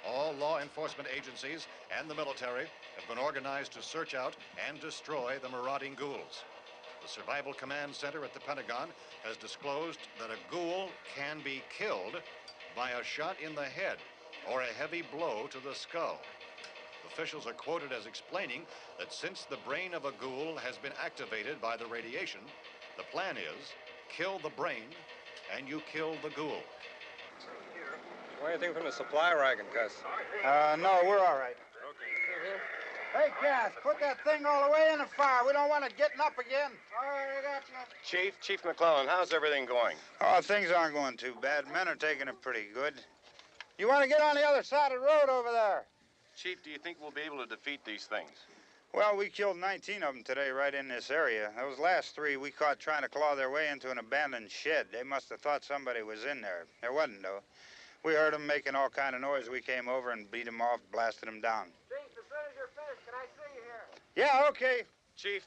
All law enforcement agencies and the military have been organized to search out and destroy the marauding ghouls. The Survival Command Center at the Pentagon has disclosed that a ghoul can be killed by a shot in the head or a heavy blow to the skull. Officials are quoted as explaining that since the brain of a ghoul has been activated by the radiation, the plan is kill the brain and you kill the ghoul. Anything from the supply wagon, Gus? No, we're all right. Hey, Cass, put that thing all the way in the fire. We don't want it getting up again. All right, I got you. Chief McClellan, how's everything going? Oh, things aren't going too bad. Men are taking it pretty good. You want to get on the other side of the road over there? Chief, do you think we'll be able to defeat these things? Well, we killed 19 of them today right in this area. Those last 3 we caught trying to claw their way into an abandoned shed. They must have thought somebody was in there. There wasn't, though. We heard them making all kind of noise. We came over and beat them off, blasted them down. Chief, as soon as you're finished, can I see you here? Yeah, okay. Chief,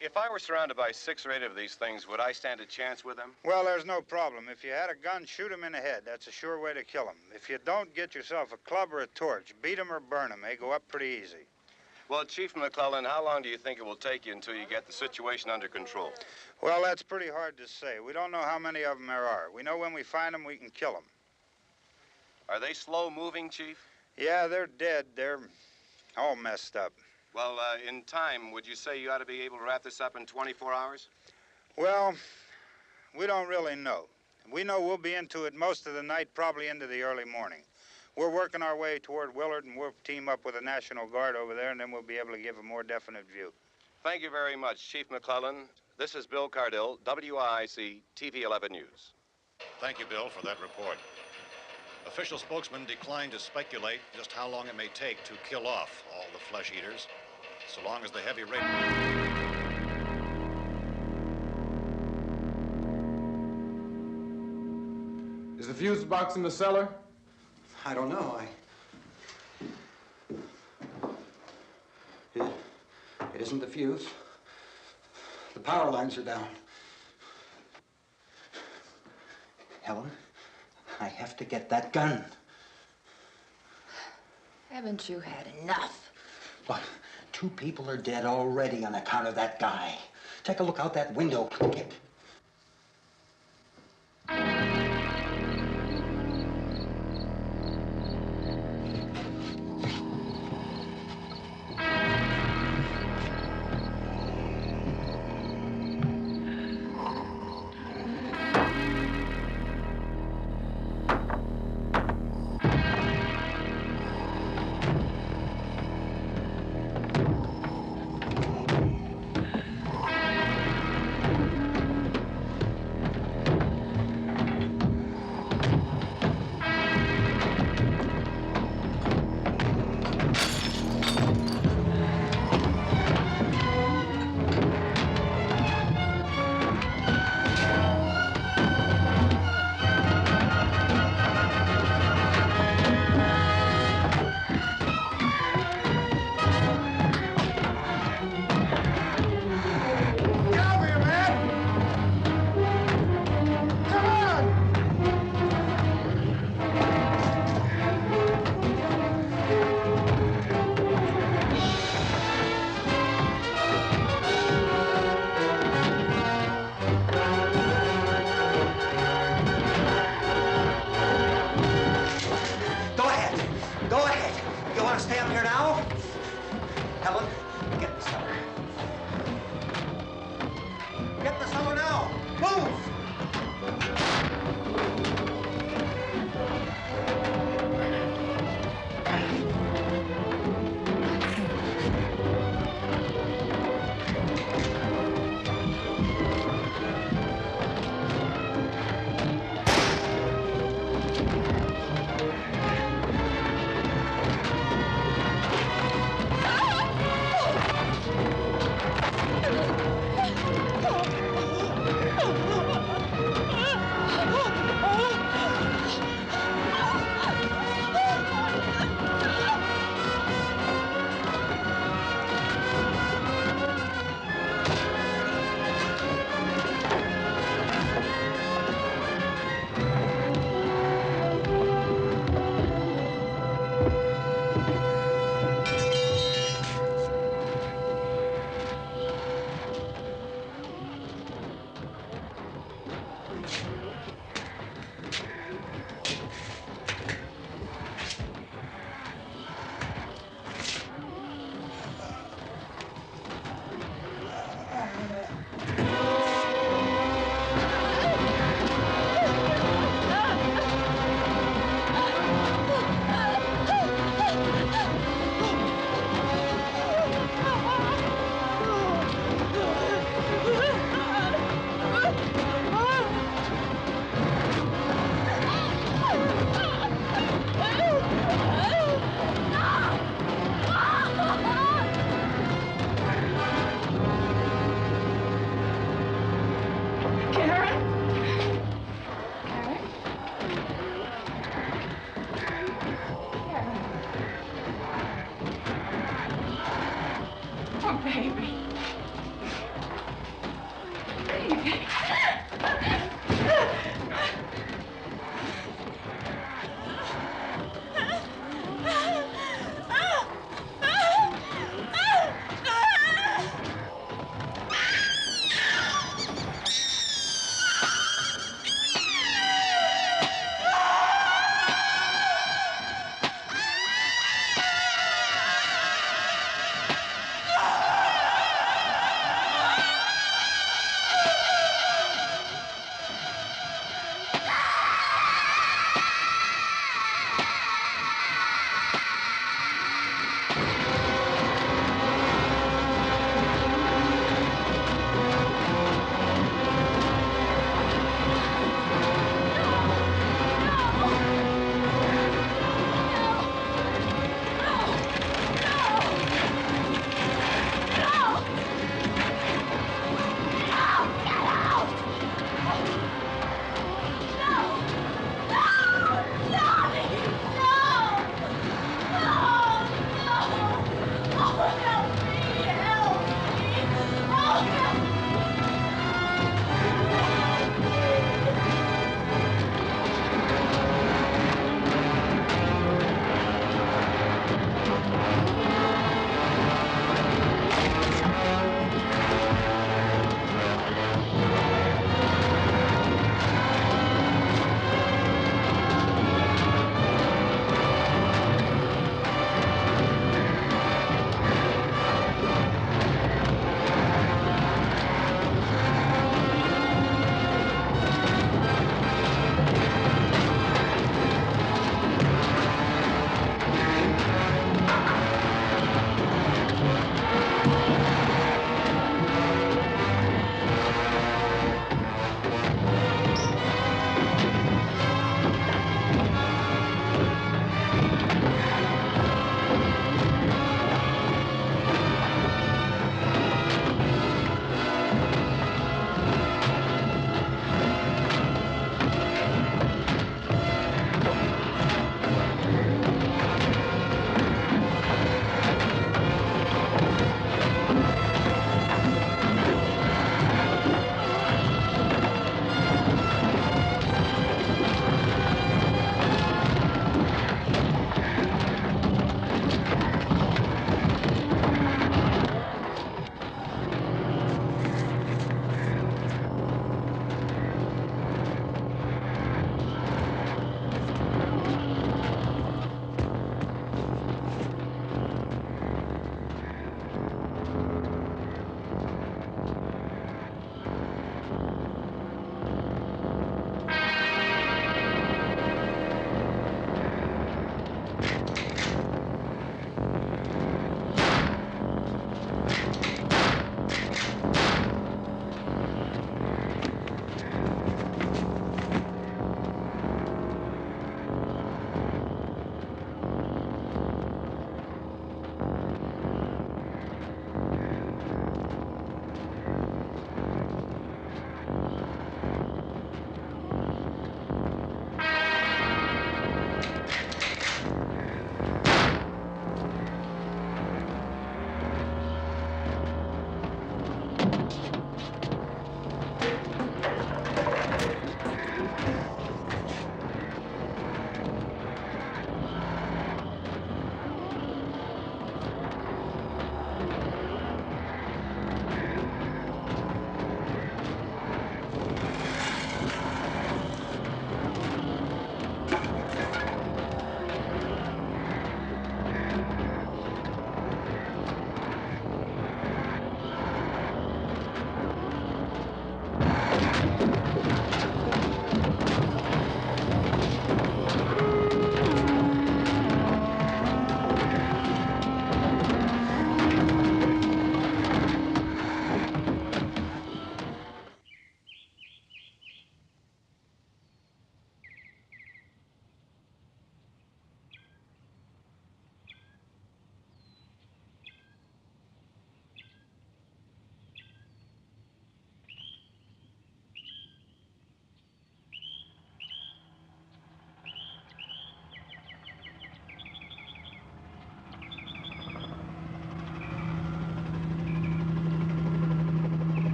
if I were surrounded by 6 or 8 of these things, would I stand a chance with them? Well, there's no problem. If you had a gun, shoot them in the head. That's a sure way to kill them. If you don't, get yourself a club or a torch. Beat them or burn them. They go up pretty easy. Well, Chief McClellan, how long do you think it will take you until you get the situation under control? Well, that's pretty hard to say. We don't know how many of them there are. We know when we find them, we can kill them. Are they slow-moving, Chief? Yeah, they're dead. They're all messed up. Well, in time, would you say you ought to be able to wrap this up in 24 hours? Well, we don't really know. We know we'll be into it most of the night, probably into the early morning. We're working our way toward Willard, and we'll team up with the National Guard over there, and then we'll be able to give a more definite view. Thank you very much, Chief McClellan. This is Bill Cardill, WIC TV 11 News. Thank you, Bill, for that report. Official spokesmen declined to speculate just how long it may take to kill off all the flesh eaters, so long as the heavy rate... Is the the fuse box in the cellar? I don't know. It isn't the fuse. The power lines are down. Helen, I have to get that gun. Haven't you had enough? Look, 2 people are dead already on account of that guy. Take a look out that window.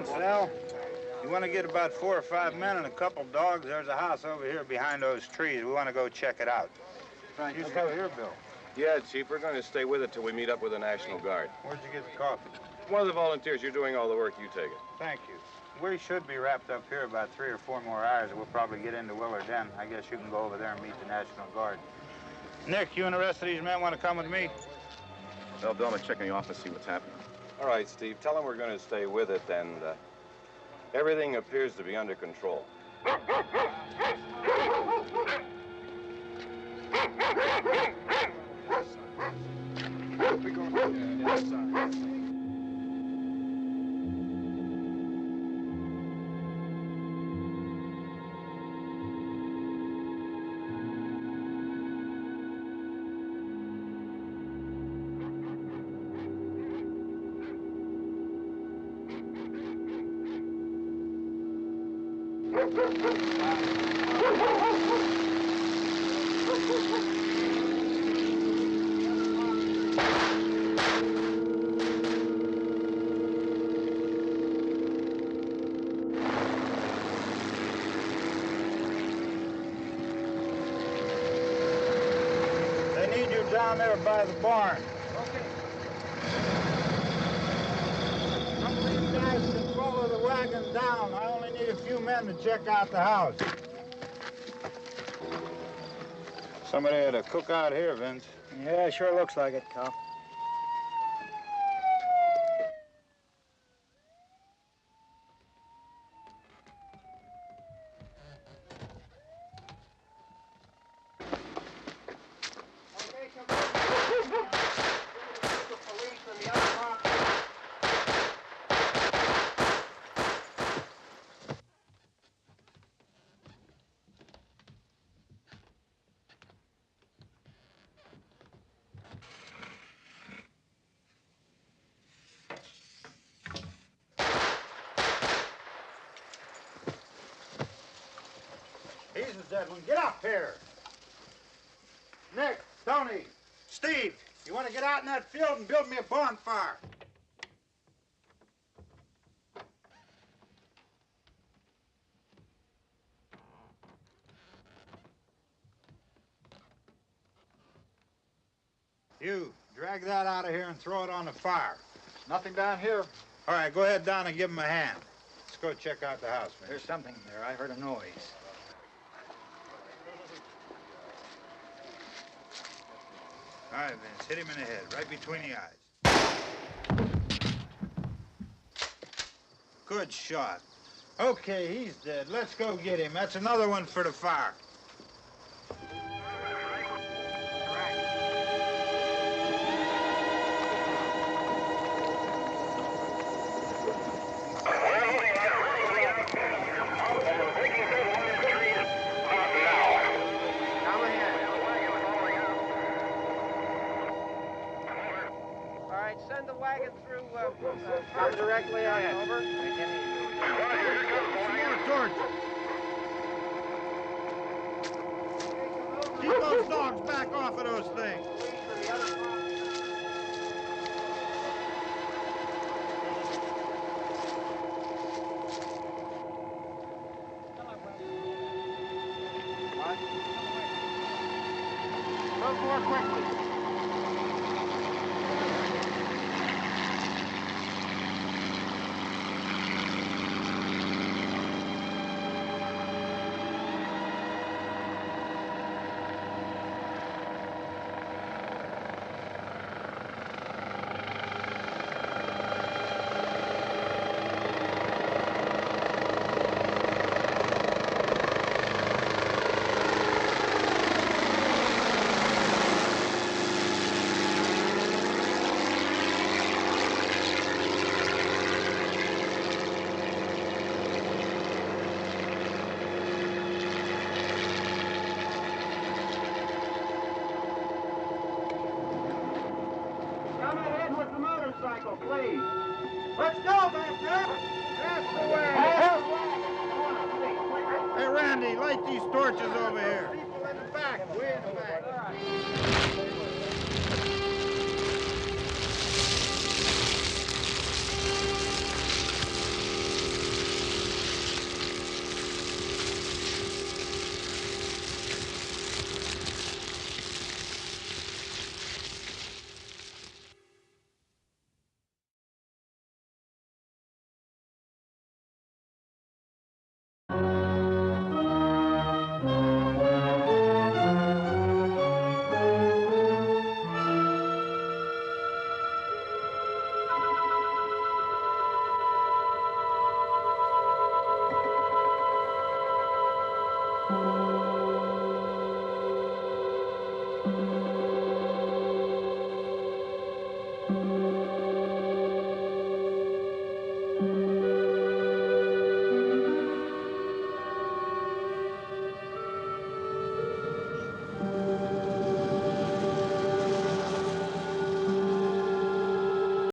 Vince, Al. You want to get about 4 or 5 men and a couple dogs? There's a house over here behind those trees. We want to go check it out. Right. You stay here, Bill. Yeah, Chief, we're going to stay with it till we meet up with the National Guard. Where'd you get the coffee? One of the volunteers, you're doing all the work, you take it. Thank you. We should be wrapped up here about 3 or 4 more hours. We'll probably get into Willard then. I guess you can go over there and meet the National Guard. Nick, you and the rest of these men want to come with me? Well, Bill, I'm gonna check in the office, see what's happening. All right, Steve, tell them we're going to stay with it, and everything appears to be under control. They need you down there by the barn. Some of these guys can follow the wagon down. I only need a few men to check out the house. Somebody had a cookout here, Vince. Yeah, sure looks like it, Cal. He's the dead one. Get up here. Nick, Tony, Steve, you want to get out in that field and build me a bonfire? You, drag that out of here and throw it on the fire. Nothing down here. All right, go ahead down and give him a hand. Let's go check out the house, man. There's something there. I heard a noise. All right, Vince, hit him in the head, right between the eyes. Good shot. Okay, he's dead. Let's go get him. That's another one for the fire. Send the wagon through, come directly on over. More torches. Keep those dogs back off of those things. Move more quickly. Please. Let's go, Master. That's the way. Hey, Randy, light these torches over here. People in the back, way in the back. you.